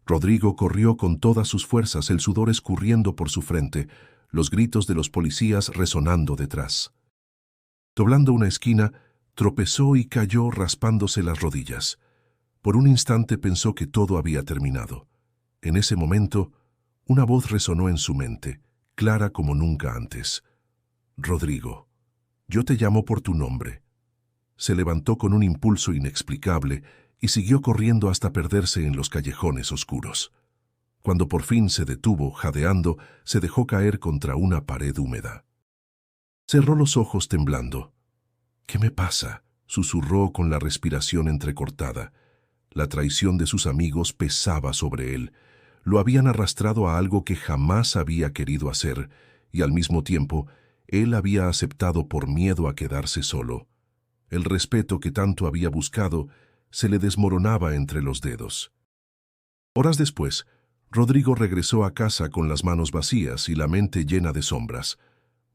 Rodrigo corrió con todas sus fuerzas, el sudor escurriendo por su frente, los gritos de los policías resonando detrás. Doblando una esquina, tropezó y cayó raspándose las rodillas. Por un instante pensó que todo había terminado. En ese momento, una voz resonó en su mente, clara como nunca antes. «Rodrigo, yo te llamo por tu nombre». Se levantó con un impulso inexplicable y siguió corriendo hasta perderse en los callejones oscuros. Cuando por fin se detuvo, jadeando, se dejó caer contra una pared húmeda. Cerró los ojos temblando. «¿Qué me pasa?», susurró con la respiración entrecortada. La traición de sus amigos pesaba sobre él. Lo habían arrastrado a algo que jamás había querido hacer, y al mismo tiempo, él había aceptado por miedo a quedarse solo. El respeto que tanto había buscado se le desmoronaba entre los dedos. Horas después, Rodrigo regresó a casa con las manos vacías y la mente llena de sombras.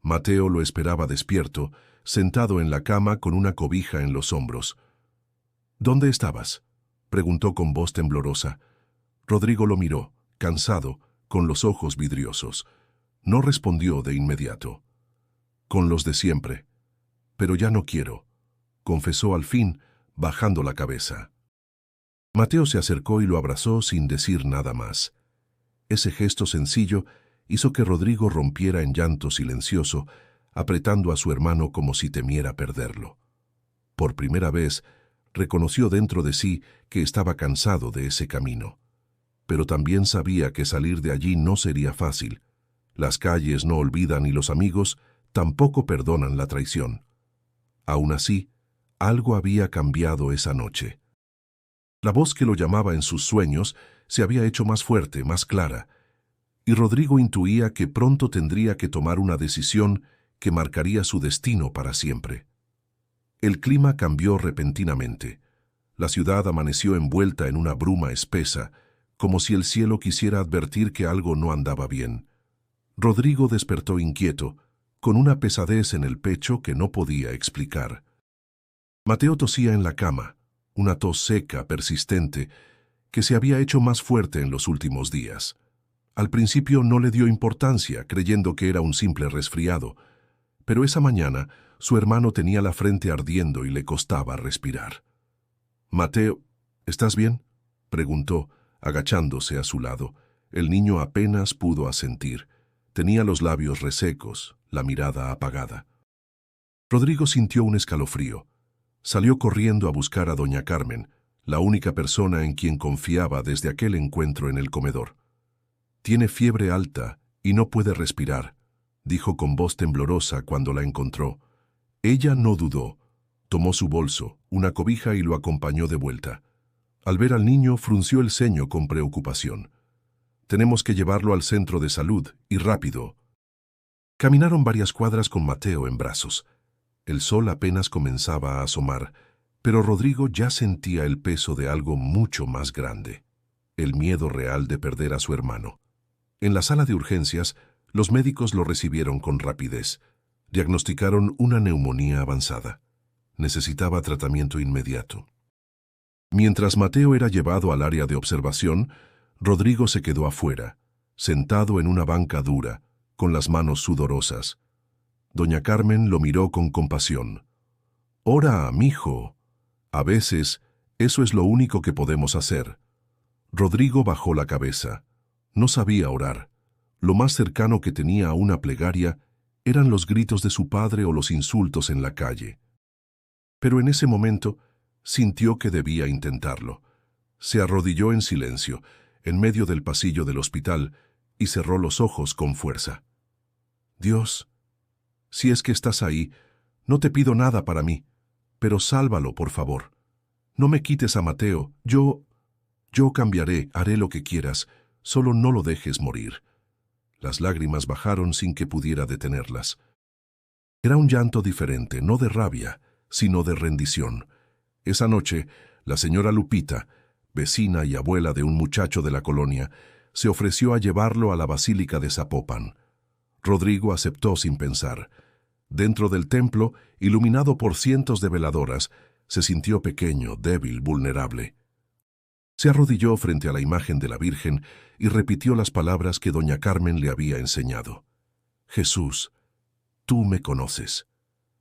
Mateo lo esperaba despierto, sentado en la cama con una cobija en los hombros. «¿Dónde estabas?», preguntó con voz temblorosa. Rodrigo lo miró, cansado, con los ojos vidriosos. No respondió de inmediato. «Con los de siempre. Pero ya no quiero», confesó al fin, bajando la cabeza. Mateo se acercó y lo abrazó sin decir nada más. Ese gesto sencillo hizo que Rodrigo rompiera en llanto silencioso, apretando a su hermano como si temiera perderlo. Por primera vez, reconoció dentro de sí que estaba cansado de ese camino. Pero también sabía que salir de allí no sería fácil. Las calles no olvidan y los amigos tampoco perdonan la traición. Aún así, algo había cambiado esa noche. La voz que lo llamaba en sus sueños se había hecho más fuerte, más clara, y Rodrigo intuía que pronto tendría que tomar una decisión que marcaría su destino para siempre. El clima cambió repentinamente. La ciudad amaneció envuelta en una bruma espesa, como si el cielo quisiera advertir que algo no andaba bien. Rodrigo despertó inquieto, con una pesadez en el pecho que no podía explicar. Mateo tosía en la cama, una tos seca, persistente, que se había hecho más fuerte en los últimos días. Al principio no le dio importancia, creyendo que era un simple resfriado, pero esa mañana su hermano tenía la frente ardiendo y le costaba respirar. «Mateo, ¿estás bien?», preguntó, agachándose a su lado. El niño apenas pudo asentir. Tenía los labios resecos, la mirada apagada. Rodrigo sintió un escalofrío. Salió corriendo a buscar a doña Carmen, la única persona en quien confiaba desde aquel encuentro en el comedor. «Tiene fiebre alta y no puede respirar», dijo con voz temblorosa cuando la encontró. Ella no dudó. Tomó su bolso, una cobija y lo acompañó de vuelta. Al ver al niño, frunció el ceño con preocupación. «Tenemos que llevarlo al centro de salud, y rápido». Caminaron varias cuadras con Mateo en brazos. El sol apenas comenzaba a asomar, pero Rodrigo ya sentía el peso de algo mucho más grande, el miedo real de perder a su hermano. En la sala de urgencias, los médicos lo recibieron con rapidez. Diagnosticaron una neumonía avanzada. Necesitaba tratamiento inmediato. Mientras Mateo era llevado al área de observación, Rodrigo se quedó afuera, sentado en una banca dura, con las manos sudorosas. Doña Carmen lo miró con compasión. «Ora, mijo. A veces, eso es lo único que podemos hacer». Rodrigo bajó la cabeza. No sabía orar. Lo más cercano que tenía a una plegaria eran los gritos de su padre o los insultos en la calle. Pero en ese momento sintió que debía intentarlo. Se arrodilló en silencio, en medio del pasillo del hospital, y cerró los ojos con fuerza. «Dios, si es que estás ahí, no te pido nada para mí, pero sálvalo, por favor. No me quites a Mateo, yo cambiaré, haré lo que quieras, solo no lo dejes morir». Las lágrimas bajaron sin que pudiera detenerlas. Era un llanto diferente, no de rabia, sino de rendición. Esa noche, la señora Lupita, vecina y abuela de un muchacho de la colonia, se ofreció a llevarlo a la Basílica de Zapopan. Rodrigo aceptó sin pensar. Dentro del templo, iluminado por cientos de veladoras, se sintió pequeño, débil, vulnerable. Se arrodilló frente a la imagen de la Virgen y repitió las palabras que doña Carmen le había enseñado. «Jesús, tú me conoces.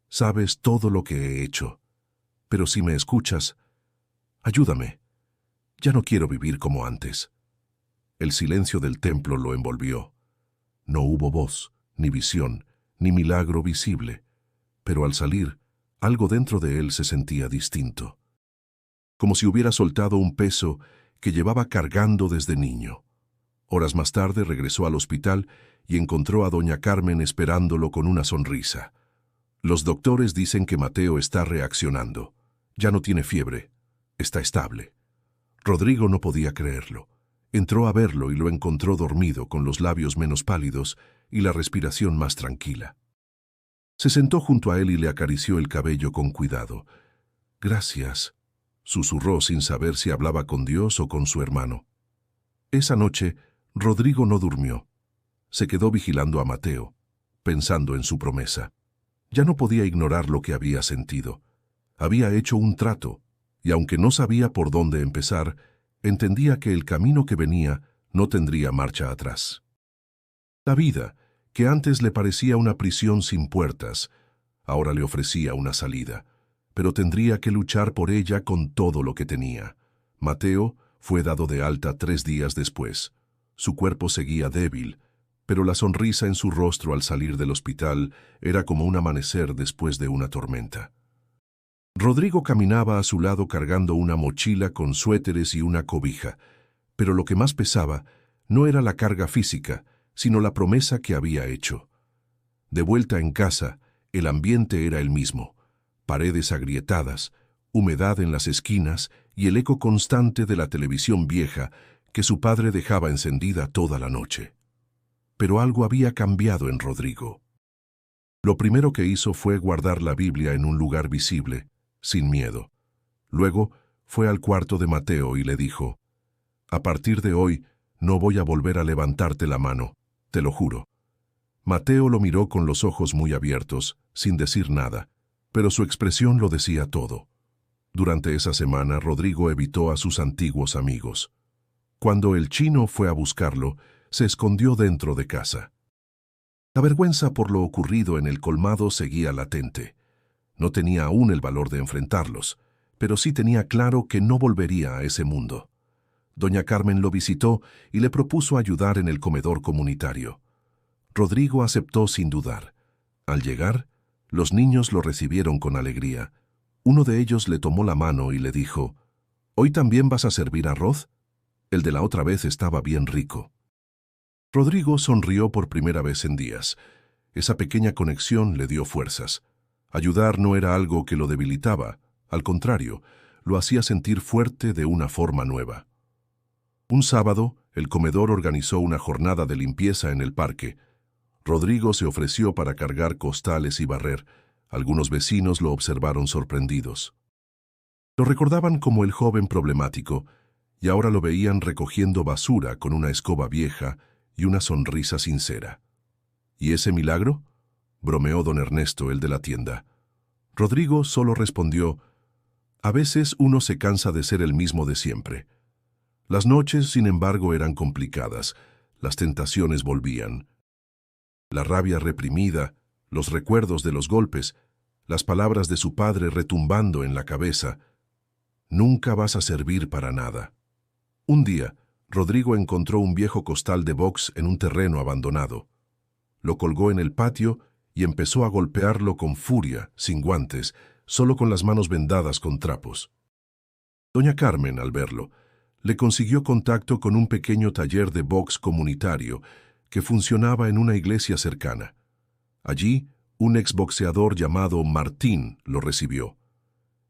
Sabes todo lo que he hecho. Pero si me escuchas, ayúdame. Ya no quiero vivir como antes». El silencio del templo lo envolvió. No hubo voz, ni visión, ni milagro visible. Pero al salir, algo dentro de él se sentía distinto. Como si hubiera soltado un peso que llevaba cargando desde niño. Horas más tarde regresó al hospital y encontró a doña Carmen esperándolo con una sonrisa. «Los doctores dicen que Mateo está reaccionando. Ya no tiene fiebre. Está estable». Rodrigo no podía creerlo. Entró a verlo y lo encontró dormido, con los labios menos pálidos y la respiración más tranquila. Se sentó junto a él y le acarició el cabello con cuidado. «Gracias», susurró sin saber si hablaba con Dios o con su hermano. Esa noche, Rodrigo no durmió. Se quedó vigilando a Mateo, pensando en su promesa. Ya no podía ignorar lo que había sentido. Había hecho un trato, y aunque no sabía por dónde empezar, entendía que el camino que venía no tendría marcha atrás. La vida, que antes le parecía una prisión sin puertas, ahora le ofrecía una salida, pero tendría que luchar por ella con todo lo que tenía. Mateo fue dado de alta 3 días después. Su cuerpo seguía débil, pero la sonrisa en su rostro al salir del hospital era como un amanecer después de una tormenta. Rodrigo caminaba a su lado cargando una mochila con suéteres y una cobija, pero lo que más pesaba no era la carga física, sino la promesa que había hecho. De vuelta en casa, el ambiente era el mismo: paredes agrietadas, humedad en las esquinas y el eco constante de la televisión vieja que su padre dejaba encendida toda la noche. Pero algo había cambiado en Rodrigo. Lo primero que hizo fue guardar la Biblia en un lugar visible, sin miedo. Luego fue al cuarto de Mateo y le dijo: «A partir de hoy no voy a volver a levantarte la mano, te lo juro». Mateo lo miró con los ojos muy abiertos, sin decir nada, pero su expresión lo decía todo. Durante esa semana, Rodrigo evitó a sus antiguos amigos. Cuando el chino fue a buscarlo, se escondió dentro de casa. La vergüenza por lo ocurrido en el colmado seguía latente. No tenía aún el valor de enfrentarlos, pero sí tenía claro que no volvería a ese mundo. Doña Carmen lo visitó y le propuso ayudar en el comedor comunitario. Rodrigo aceptó sin dudar. Al llegar, los niños lo recibieron con alegría. Uno de ellos le tomó la mano y le dijo: «¿Hoy también vas a servir arroz? El de la otra vez estaba bien rico». Rodrigo sonrió por primera vez en días. Esa pequeña conexión le dio fuerzas. Ayudar no era algo que lo debilitaba, al contrario, lo hacía sentir fuerte de una forma nueva. Un sábado, el comedor organizó una jornada de limpieza en el parque. Rodrigo se ofreció para cargar costales y barrer. Algunos vecinos lo observaron sorprendidos. Lo recordaban como el joven problemático, y ahora lo veían recogiendo basura con una escoba vieja y una sonrisa sincera. ¿Y ese milagro?, bromeó don Ernesto, el de la tienda. Rodrigo solo respondió: «A veces uno se cansa de ser el mismo de siempre». Las noches, sin embargo, eran complicadas. Las tentaciones volvían. La rabia reprimida, los recuerdos de los golpes, las palabras de su padre retumbando en la cabeza. «Nunca vas a servir para nada». Un día, Rodrigo encontró un viejo costal de box en un terreno abandonado. Lo colgó en el patio y empezó a golpearlo con furia, sin guantes, solo con las manos vendadas con trapos. Doña Carmen, al verlo, le consiguió contacto con un pequeño taller de box comunitario que funcionaba en una iglesia cercana. Allí, un exboxeador llamado Martín lo recibió.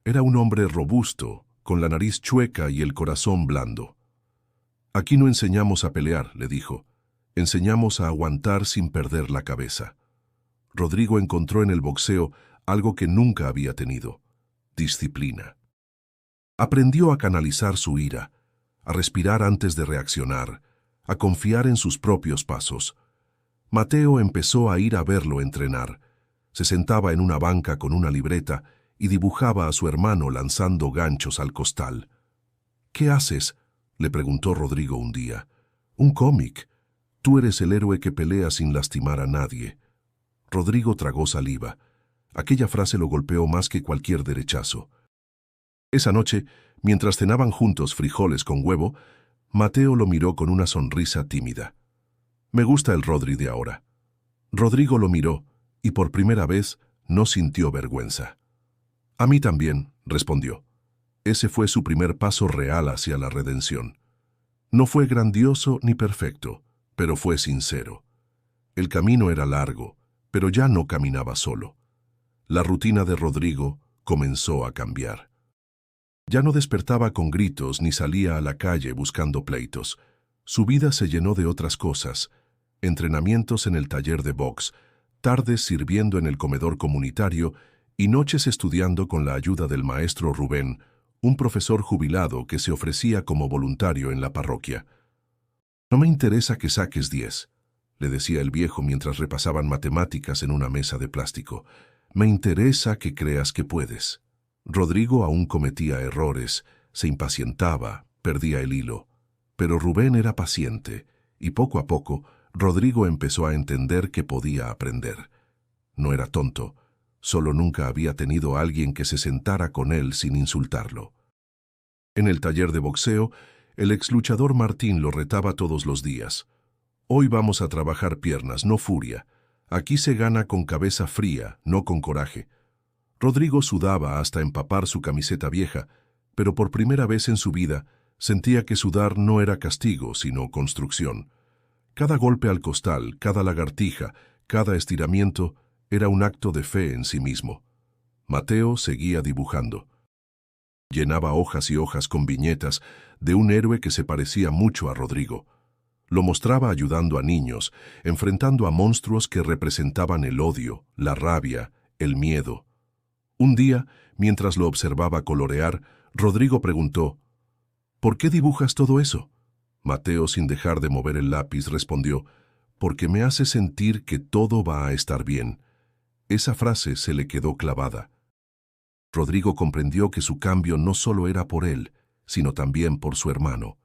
Era un hombre robusto, con la nariz chueca y el corazón blando. «Aquí no enseñamos a pelear», le dijo. «Enseñamos a aguantar sin perder la cabeza». Rodrigo encontró en el boxeo algo que nunca había tenido: disciplina. Aprendió a canalizar su ira, a respirar antes de reaccionar, a confiar en sus propios pasos. Mateo empezó a ir a verlo entrenar. Se sentaba en una banca con una libreta y dibujaba a su hermano lanzando ganchos al costal. «¿Qué haces?», le preguntó Rodrigo un día. «Un cómic. Tú eres el héroe que pelea sin lastimar a nadie». Rodrigo tragó saliva. Aquella frase lo golpeó más que cualquier derechazo. Esa noche, mientras cenaban juntos frijoles con huevo, Mateo lo miró con una sonrisa tímida. «Me gusta el Rodri de ahora». Rodrigo lo miró y por primera vez no sintió vergüenza. «A mí también», respondió. Ese fue su primer paso real hacia la redención. No fue grandioso ni perfecto, pero fue sincero. El camino era largo, pero ya no caminaba solo. La rutina de Rodrigo comenzó a cambiar. Ya no despertaba con gritos ni salía a la calle buscando pleitos. Su vida se llenó de otras cosas: entrenamientos en el taller de box, tardes sirviendo en el comedor comunitario y noches estudiando con la ayuda del maestro Rubén, un profesor jubilado que se ofrecía como voluntario en la parroquia. «No me interesa que saques 10», le decía el viejo mientras repasaban matemáticas en una mesa de plástico. «Me interesa que creas que puedes». Rodrigo aún cometía errores, se impacientaba, perdía el hilo. Pero Rubén era paciente, y poco a poco Rodrigo empezó a entender que podía aprender. No era tonto, solo nunca había tenido a alguien que se sentara con él sin insultarlo. En el taller de boxeo, el exluchador Martín lo retaba todos los días. «Hoy vamos a trabajar piernas, no furia. Aquí se gana con cabeza fría, no con coraje». Rodrigo sudaba hasta empapar su camiseta vieja, pero por primera vez en su vida sentía que sudar no era castigo, sino construcción. Cada golpe al costal, cada lagartija, cada estiramiento era un acto de fe en sí mismo. Mateo seguía dibujando. Llenaba hojas y hojas con viñetas de un héroe que se parecía mucho a Rodrigo. Lo mostraba ayudando a niños, enfrentando a monstruos que representaban el odio, la rabia, el miedo. Un día, mientras lo observaba colorear, Rodrigo preguntó: «¿Por qué dibujas todo eso?». Mateo, sin dejar de mover el lápiz, respondió: «Porque me hace sentir que todo va a estar bien». Esa frase se le quedó clavada. Rodrigo comprendió que su cambio no solo era por él, sino también por su hermano.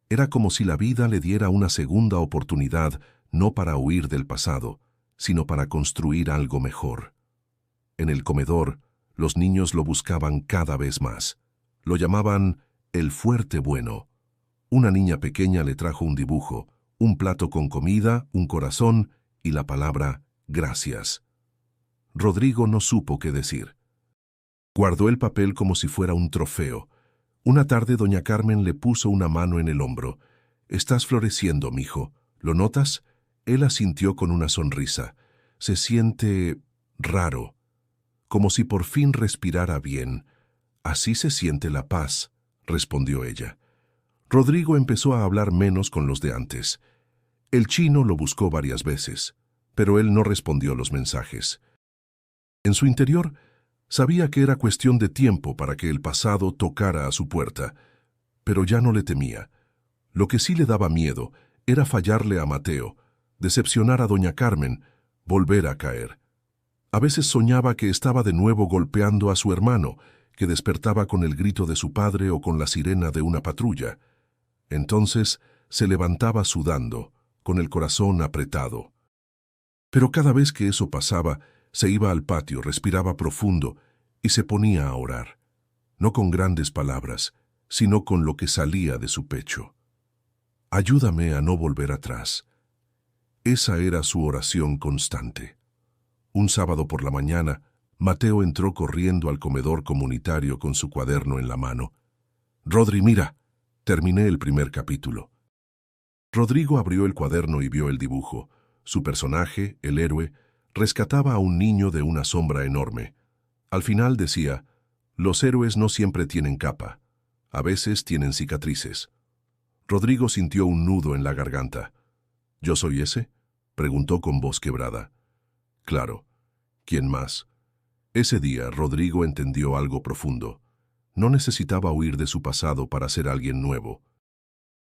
Era como si la vida le diera una segunda oportunidad, no para huir del pasado, sino para construir algo mejor. En el comedor, los niños lo buscaban cada vez más. Lo llamaban el fuerte bueno. Una niña pequeña le trajo un dibujo, un plato con comida, un corazón y la palabra gracias. Rodrigo no supo qué decir. Guardó el papel como si fuera un trofeo. Una tarde doña Carmen le puso una mano en el hombro. «Estás floreciendo, mijo. ¿Lo notas?» Él asintió con una sonrisa. «Se siente raro, como si por fin respirara bien. Así se siente la paz», respondió ella. Rodrigo empezó a hablar menos con los de antes. El chino lo buscó varias veces, pero él no respondió los mensajes. En su interior, sabía que era cuestión de tiempo para que el pasado tocara a su puerta, pero ya no le temía. Lo que sí le daba miedo era fallarle a Mateo, decepcionar a doña Carmen, volver a caer. A veces soñaba que estaba de nuevo golpeando a su hermano, que despertaba con el grito de su padre o con la sirena de una patrulla. Entonces se levantaba sudando, con el corazón apretado. Pero cada vez que eso pasaba, se iba al patio, respiraba profundo y se ponía a orar, no con grandes palabras, sino con lo que salía de su pecho. «Ayúdame a no volver atrás». Esa era su oración constante. Un sábado por la mañana, Mateo entró corriendo al comedor comunitario con su cuaderno en la mano. «Rodri, mira, terminé el primer capítulo». Rodrigo abrió el cuaderno y vio el dibujo. Su personaje, el héroe, rescataba a un niño de una sombra enorme. Al final decía: «Los héroes no siempre tienen capa. A veces tienen cicatrices». Rodrigo sintió un nudo en la garganta. «¿Yo soy ese?», preguntó con voz quebrada. «Claro. ¿Quién más?». Ese día Rodrigo entendió algo profundo. No necesitaba huir de su pasado para ser alguien nuevo.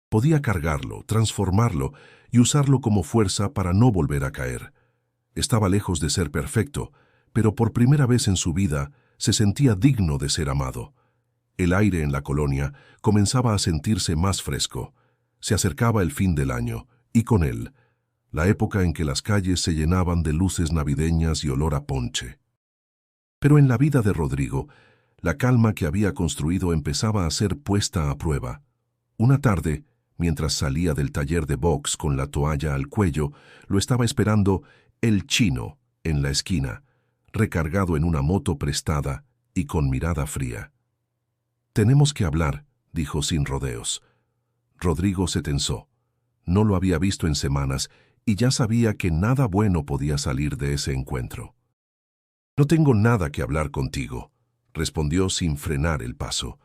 Podía cargarlo, transformarlo y usarlo como fuerza para no volver a caer. Estaba lejos de ser perfecto, pero por primera vez en su vida se sentía digno de ser amado. El aire en la colonia comenzaba a sentirse más fresco. Se acercaba el fin del año, y con él, la época en que las calles se llenaban de luces navideñas y olor a ponche. Pero en la vida de Rodrigo, la calma que había construido empezaba a ser puesta a prueba. Una tarde, mientras salía del taller de box con la toalla al cuello, lo estaba esperando el chino en la esquina, recargado en una moto prestada y con mirada fría. «Tenemos que hablar», dijo sin rodeos. Rodrigo se tensó. No lo había visto en semanas y ya sabía que nada bueno podía salir de ese encuentro. «No tengo nada que hablar contigo», respondió sin frenar el paso.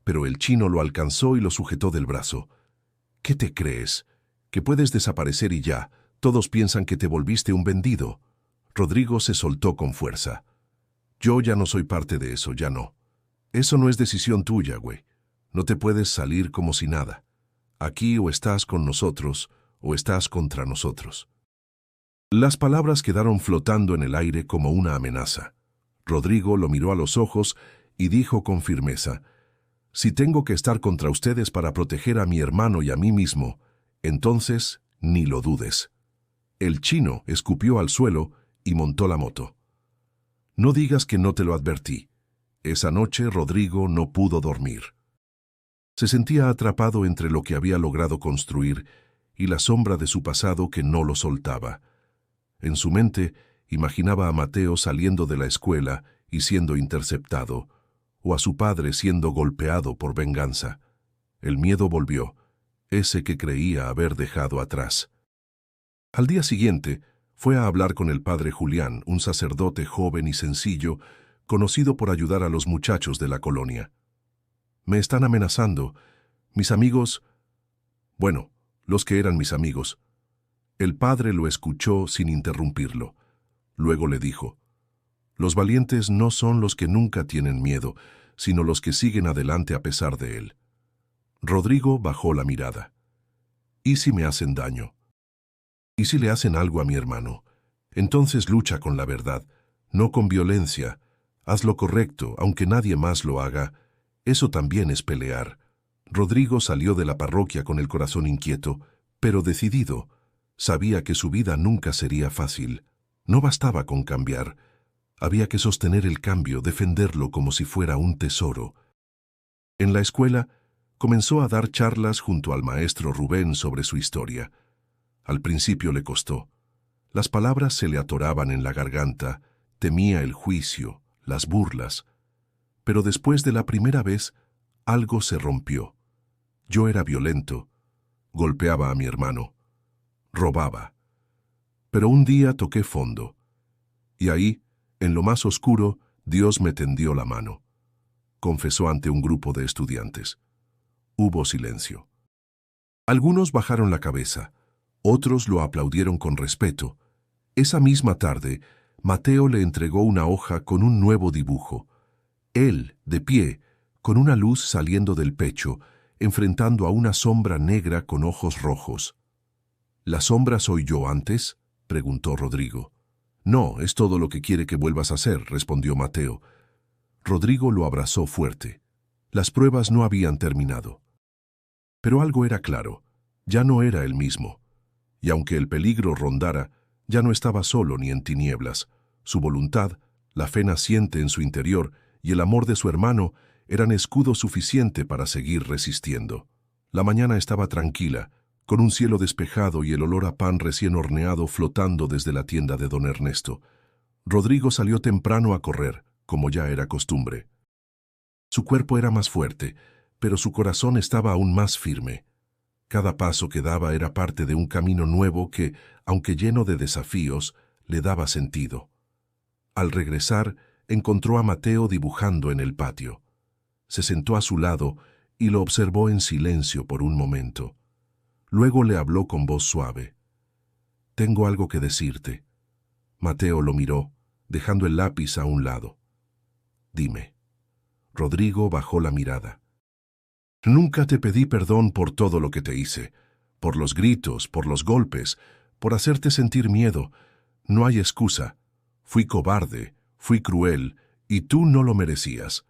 Pero el chino lo alcanzó y lo sujetó del brazo. «¿Qué te crees? ¿Que puedes desaparecer y ya? Todos piensan que te volviste un vendido». Rodrigo se soltó con fuerza. «Yo ya no soy parte de eso, ya no. Eso no es decisión tuya, güey. No te puedes salir como si nada. Aquí o estás con nosotros o estás contra nosotros». Las palabras quedaron flotando en el aire como una amenaza. Rodrigo lo miró a los ojos y dijo con firmeza: «Si tengo que estar contra ustedes para proteger a mi hermano y a mí mismo, entonces ni lo dudes». El chino escupió al suelo y montó la moto. «No digas que no te lo advertí». Esa noche Rodrigo no pudo dormir. Se sentía atrapado entre lo que había logrado construir y la sombra de su pasado que no lo soltaba. En su mente imaginaba a Mateo saliendo de la escuela y siendo interceptado, o a su padre siendo golpeado por venganza. El miedo volvió, ese que creía haber dejado atrás. Al día siguiente, fue a hablar con el padre Julián, un sacerdote joven y sencillo, conocido por ayudar a los muchachos de la colonia. «Me están amenazando. Mis amigos...». Bueno, los que eran mis amigos. El padre lo escuchó sin interrumpirlo. Luego le dijo: «Los valientes no son los que nunca tienen miedo, sino los que siguen adelante a pesar de él». Rodrigo bajó la mirada. «¿Y si me hacen daño? ¿Y si le hacen algo a mi hermano? Entonces lucha con la verdad, no con violencia. Haz lo correcto, aunque nadie más lo haga. Eso también es pelear. Rodrigo salió de la parroquia con el corazón inquieto, pero decidido. Sabía que su vida nunca sería fácil. No bastaba con cambiar. Había que sostener el cambio, defenderlo como si fuera un tesoro. En la escuela, comenzó a dar charlas junto al maestro Rubén sobre su historia. Al principio le costó. Las palabras se le atoraban en la garganta, temía el juicio, las burlas. Pero después de la primera vez, algo se rompió. Yo era violento, golpeaba a mi hermano, robaba. Pero un día toqué fondo. Y ahí, en lo más oscuro, Dios me tendió la mano. Confesó ante un grupo de estudiantes. Hubo silencio. Algunos bajaron la cabeza, otros lo aplaudieron con respeto. Esa misma tarde, Mateo le entregó una hoja con un nuevo dibujo. Él, de pie, con una luz saliendo del pecho, enfrentando a una sombra negra con ojos rojos. ¿La sombra soy yo antes?, preguntó Rodrigo. No, es todo lo que quiere que vuelvas a hacer, respondió Mateo. Rodrigo lo abrazó fuerte. Las pruebas no habían terminado. Pero algo era claro, ya no era el mismo. Y aunque el peligro rondara, ya no estaba solo ni en tinieblas. Su voluntad, la fe naciente en su interior y el amor de su hermano eran escudo suficiente para seguir resistiendo. La mañana estaba tranquila, con un cielo despejado y el olor a pan recién horneado flotando desde la tienda de don Ernesto. Rodrigo salió temprano a correr, como ya era costumbre. Su cuerpo era más fuerte, pero su corazón estaba aún más firme. Cada paso que daba era parte de un camino nuevo que, aunque lleno de desafíos, le daba sentido. Al regresar, encontró a Mateo dibujando en el patio. Se sentó a su lado y lo observó en silencio por un momento. Luego le habló con voz suave. «Tengo algo que decirte». Mateo lo miró, dejando el lápiz a un lado. «Dime». Rodrigo bajó la mirada. «Nunca te pedí perdón por todo lo que te hice, por los gritos, por los golpes, por hacerte sentir miedo. No hay excusa. Fui cobarde, fui cruel, y tú no lo merecías».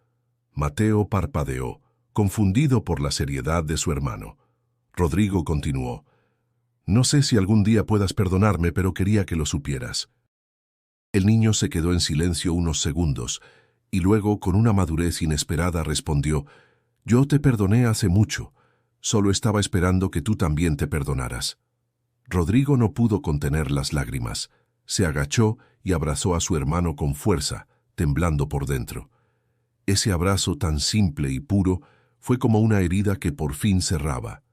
Mateo parpadeó, confundido por la seriedad de su hermano. Rodrigo continuó. «No sé si algún día puedas perdonarme, pero quería que lo supieras». El niño se quedó en silencio unos segundos, y luego, con una madurez inesperada, respondió: «Yo te perdoné hace mucho. Solo estaba esperando que tú también te perdonaras». Rodrigo no pudo contener las lágrimas. Se agachó y abrazó a su hermano con fuerza, temblando por dentro. Ese abrazo tan simple y puro fue como una herida que por fin cerraba.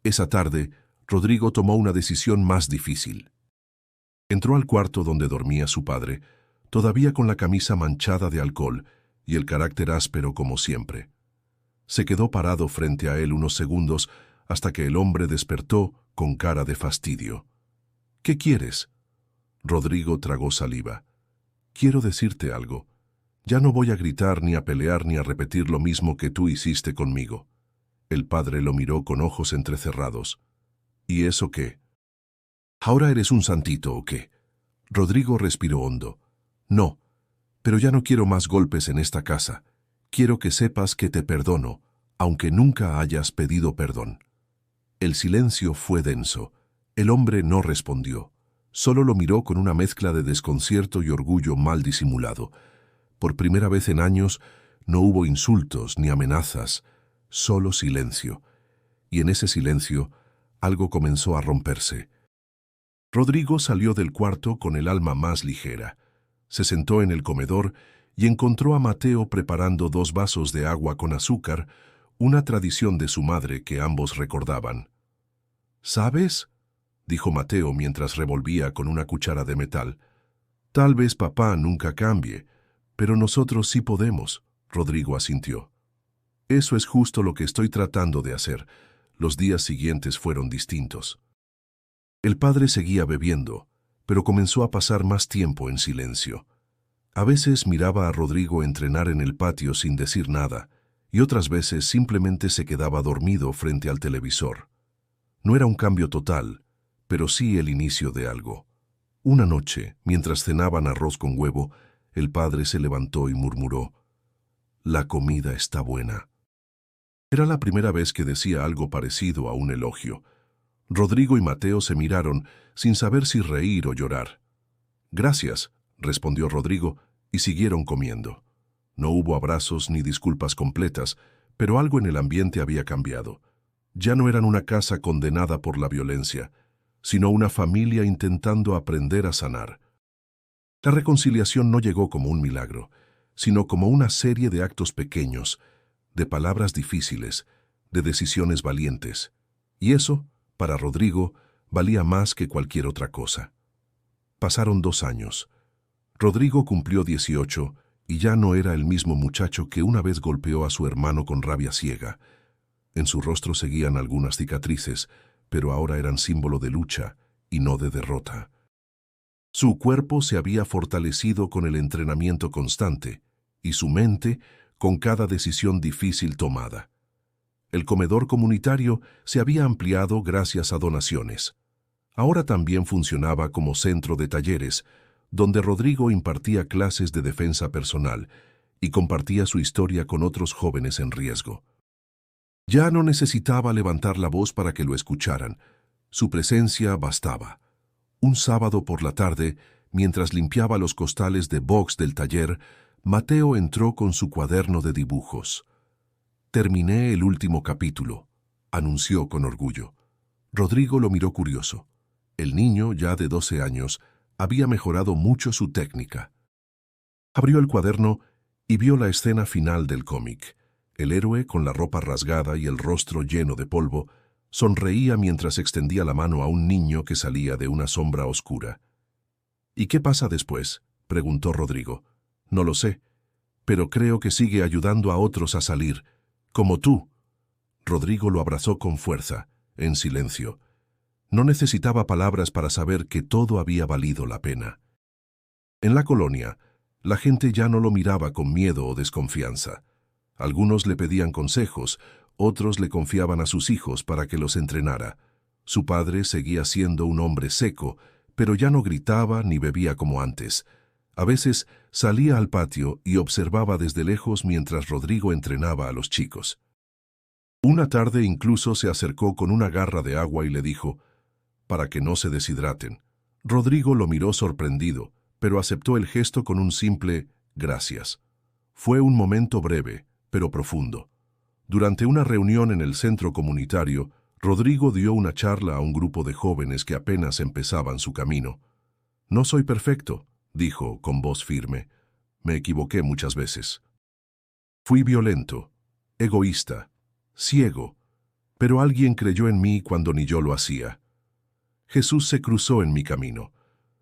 Esa tarde, Rodrigo tomó una decisión más difícil. Entró al cuarto donde dormía su padre, todavía con la camisa manchada de alcohol y el carácter áspero como siempre. Se quedó parado frente a él unos segundos hasta que el hombre despertó con cara de fastidio. «¿Qué quieres?» Rodrigo tragó saliva. «Quiero decirte algo. Ya no voy a gritar ni a pelear ni a repetir lo mismo que tú hiciste conmigo». El padre lo miró con ojos entrecerrados. «¿Y eso qué? ¿Ahora eres un santito o qué?» Rodrigo respiró hondo. «No, pero ya no quiero más golpes en esta casa. Quiero que sepas que te perdono, aunque nunca hayas pedido perdón». El silencio fue denso. El hombre no respondió. Solo lo miró con una mezcla de desconcierto y orgullo mal disimulado. Por primera vez en años no hubo insultos ni amenazas, solo silencio. Y en ese silencio algo comenzó a romperse. Rodrigo salió del cuarto con el alma más ligera. Se sentó en el comedor y encontró a Mateo preparando 2 vasos de agua con azúcar, una tradición de su madre que ambos recordaban. «¿Sabes?», dijo Mateo mientras revolvía con una cuchara de metal. «Tal vez papá nunca cambie, pero nosotros sí podemos», Rodrigo asintió. «Eso es justo lo que estoy tratando de hacer». Los días siguientes fueron distintos. El padre seguía bebiendo, pero comenzó a pasar más tiempo en silencio. A veces miraba a Rodrigo entrenar en el patio sin decir nada, y otras veces simplemente se quedaba dormido frente al televisor. No era un cambio total, pero sí el inicio de algo. Una noche, mientras cenaban arroz con huevo, El padre se levantó y murmuró: «La comida está buena». Era la primera vez que decía algo parecido a un elogio. Rodrigo y Mateo se miraron sin saber si reír o llorar. «Gracias», respondió Rodrigo, y siguieron comiendo. No hubo abrazos ni disculpas completas, pero algo en el ambiente había cambiado. Ya no eran una casa condenada por la violencia, sino una familia intentando aprender a sanar. La reconciliación no llegó como un milagro, sino como una serie de actos pequeños, de palabras difíciles, de decisiones valientes. Y eso, para Rodrigo, valía más que cualquier otra cosa. Pasaron 2 años. Rodrigo cumplió 18 y ya no era el mismo muchacho que una vez golpeó a su hermano con rabia ciega. En su rostro seguían algunas cicatrices, pero ahora eran símbolo de lucha y no de derrota. Su cuerpo se había fortalecido con el entrenamiento constante y su mente con cada decisión difícil tomada. El comedor comunitario se había ampliado gracias a donaciones. Ahora también funcionaba como centro de talleres, donde Rodrigo impartía clases de defensa personal y compartía su historia con otros jóvenes en riesgo. Ya no necesitaba levantar la voz para que lo escucharan. Su presencia bastaba. Un sábado por la tarde, mientras limpiaba los costales de box del taller, Mateo entró con su cuaderno de dibujos. «Terminé el último capítulo», anunció con orgullo. Rodrigo lo miró curioso. El niño, ya de 12 años, había mejorado mucho su técnica. Abrió el cuaderno y vio la escena final del cómic. El héroe, con la ropa rasgada y el rostro lleno de polvo, sonreía mientras extendía la mano a un niño que salía de una sombra oscura. «¿Y qué pasa después?», preguntó Rodrigo. «No lo sé, pero creo que sigue ayudando a otros a salir, como tú». Rodrigo lo abrazó con fuerza, en silencio. No necesitaba palabras para saber que todo había valido la pena. En la colonia, la gente ya no lo miraba con miedo o desconfianza. Algunos le pedían consejos, otros le confiaban a sus hijos para que los entrenara. Su padre seguía siendo un hombre seco, pero ya no gritaba ni bebía como antes. A veces salía al patio y observaba desde lejos mientras Rodrigo entrenaba a los chicos. Una tarde incluso se acercó con una jarra de agua y le dijo: «Para que no se deshidraten». Rodrigo lo miró sorprendido, pero aceptó el gesto con un simple «gracias». Fue un momento breve, pero profundo. Durante una reunión en el centro comunitario, Rodrigo dio una charla a un grupo de jóvenes que apenas empezaban su camino. «No soy perfecto», dijo con voz firme. «Me equivoqué muchas veces. Fui violento, egoísta, ciego, pero alguien creyó en mí cuando ni yo lo hacía. Jesús se cruzó en mi camino.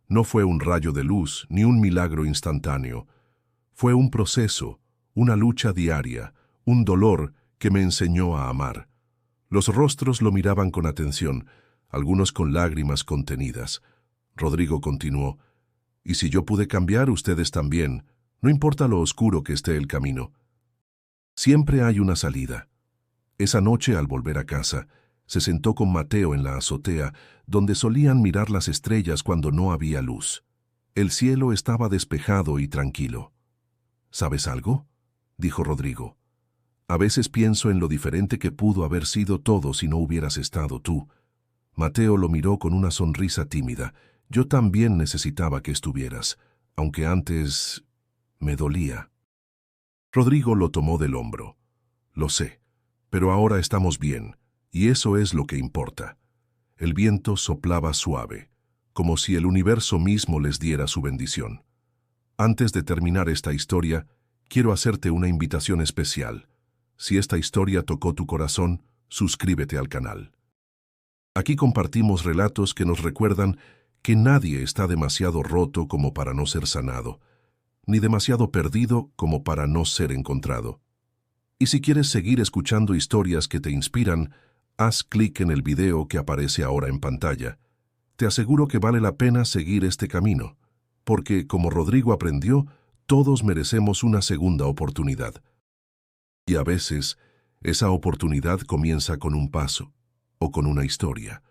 No fue un rayo de luz ni un milagro instantáneo. Fue un proceso, una lucha diaria, un dolor que me enseñó a amar». Los rostros lo miraban con atención, algunos con lágrimas contenidas. Rodrigo continuó: «Y si yo pude cambiar, ustedes también, no importa lo oscuro que esté el camino. Siempre hay una salida». Esa noche, al volver a casa, se sentó con Mateo en la azotea, donde solían mirar las estrellas cuando no había luz. El cielo estaba despejado y tranquilo. «¿Sabes algo?», dijo Rodrigo. «A veces pienso en lo diferente que pudo haber sido todo si no hubieras estado tú». Mateo lo miró con una sonrisa tímida. «Yo también necesitaba que estuvieras, aunque antes me dolía». Rodrigo lo tomó del hombro. «Lo sé, pero ahora estamos bien, y eso es lo que importa». El viento soplaba suave, como si el universo mismo les diera su bendición. «Antes de terminar esta historia, quiero hacerte una invitación especial. Si esta historia tocó tu corazón, suscríbete al canal. Aquí compartimos relatos que nos recuerdan que nadie está demasiado roto como para no ser sanado, ni demasiado perdido como para no ser encontrado. Y si quieres seguir escuchando historias que te inspiran, haz clic en el video que aparece ahora en pantalla. Te aseguro que vale la pena seguir este camino, porque, como Rodrigo aprendió, todos merecemos una segunda oportunidad. Y a veces, esa oportunidad comienza con un paso o con una historia.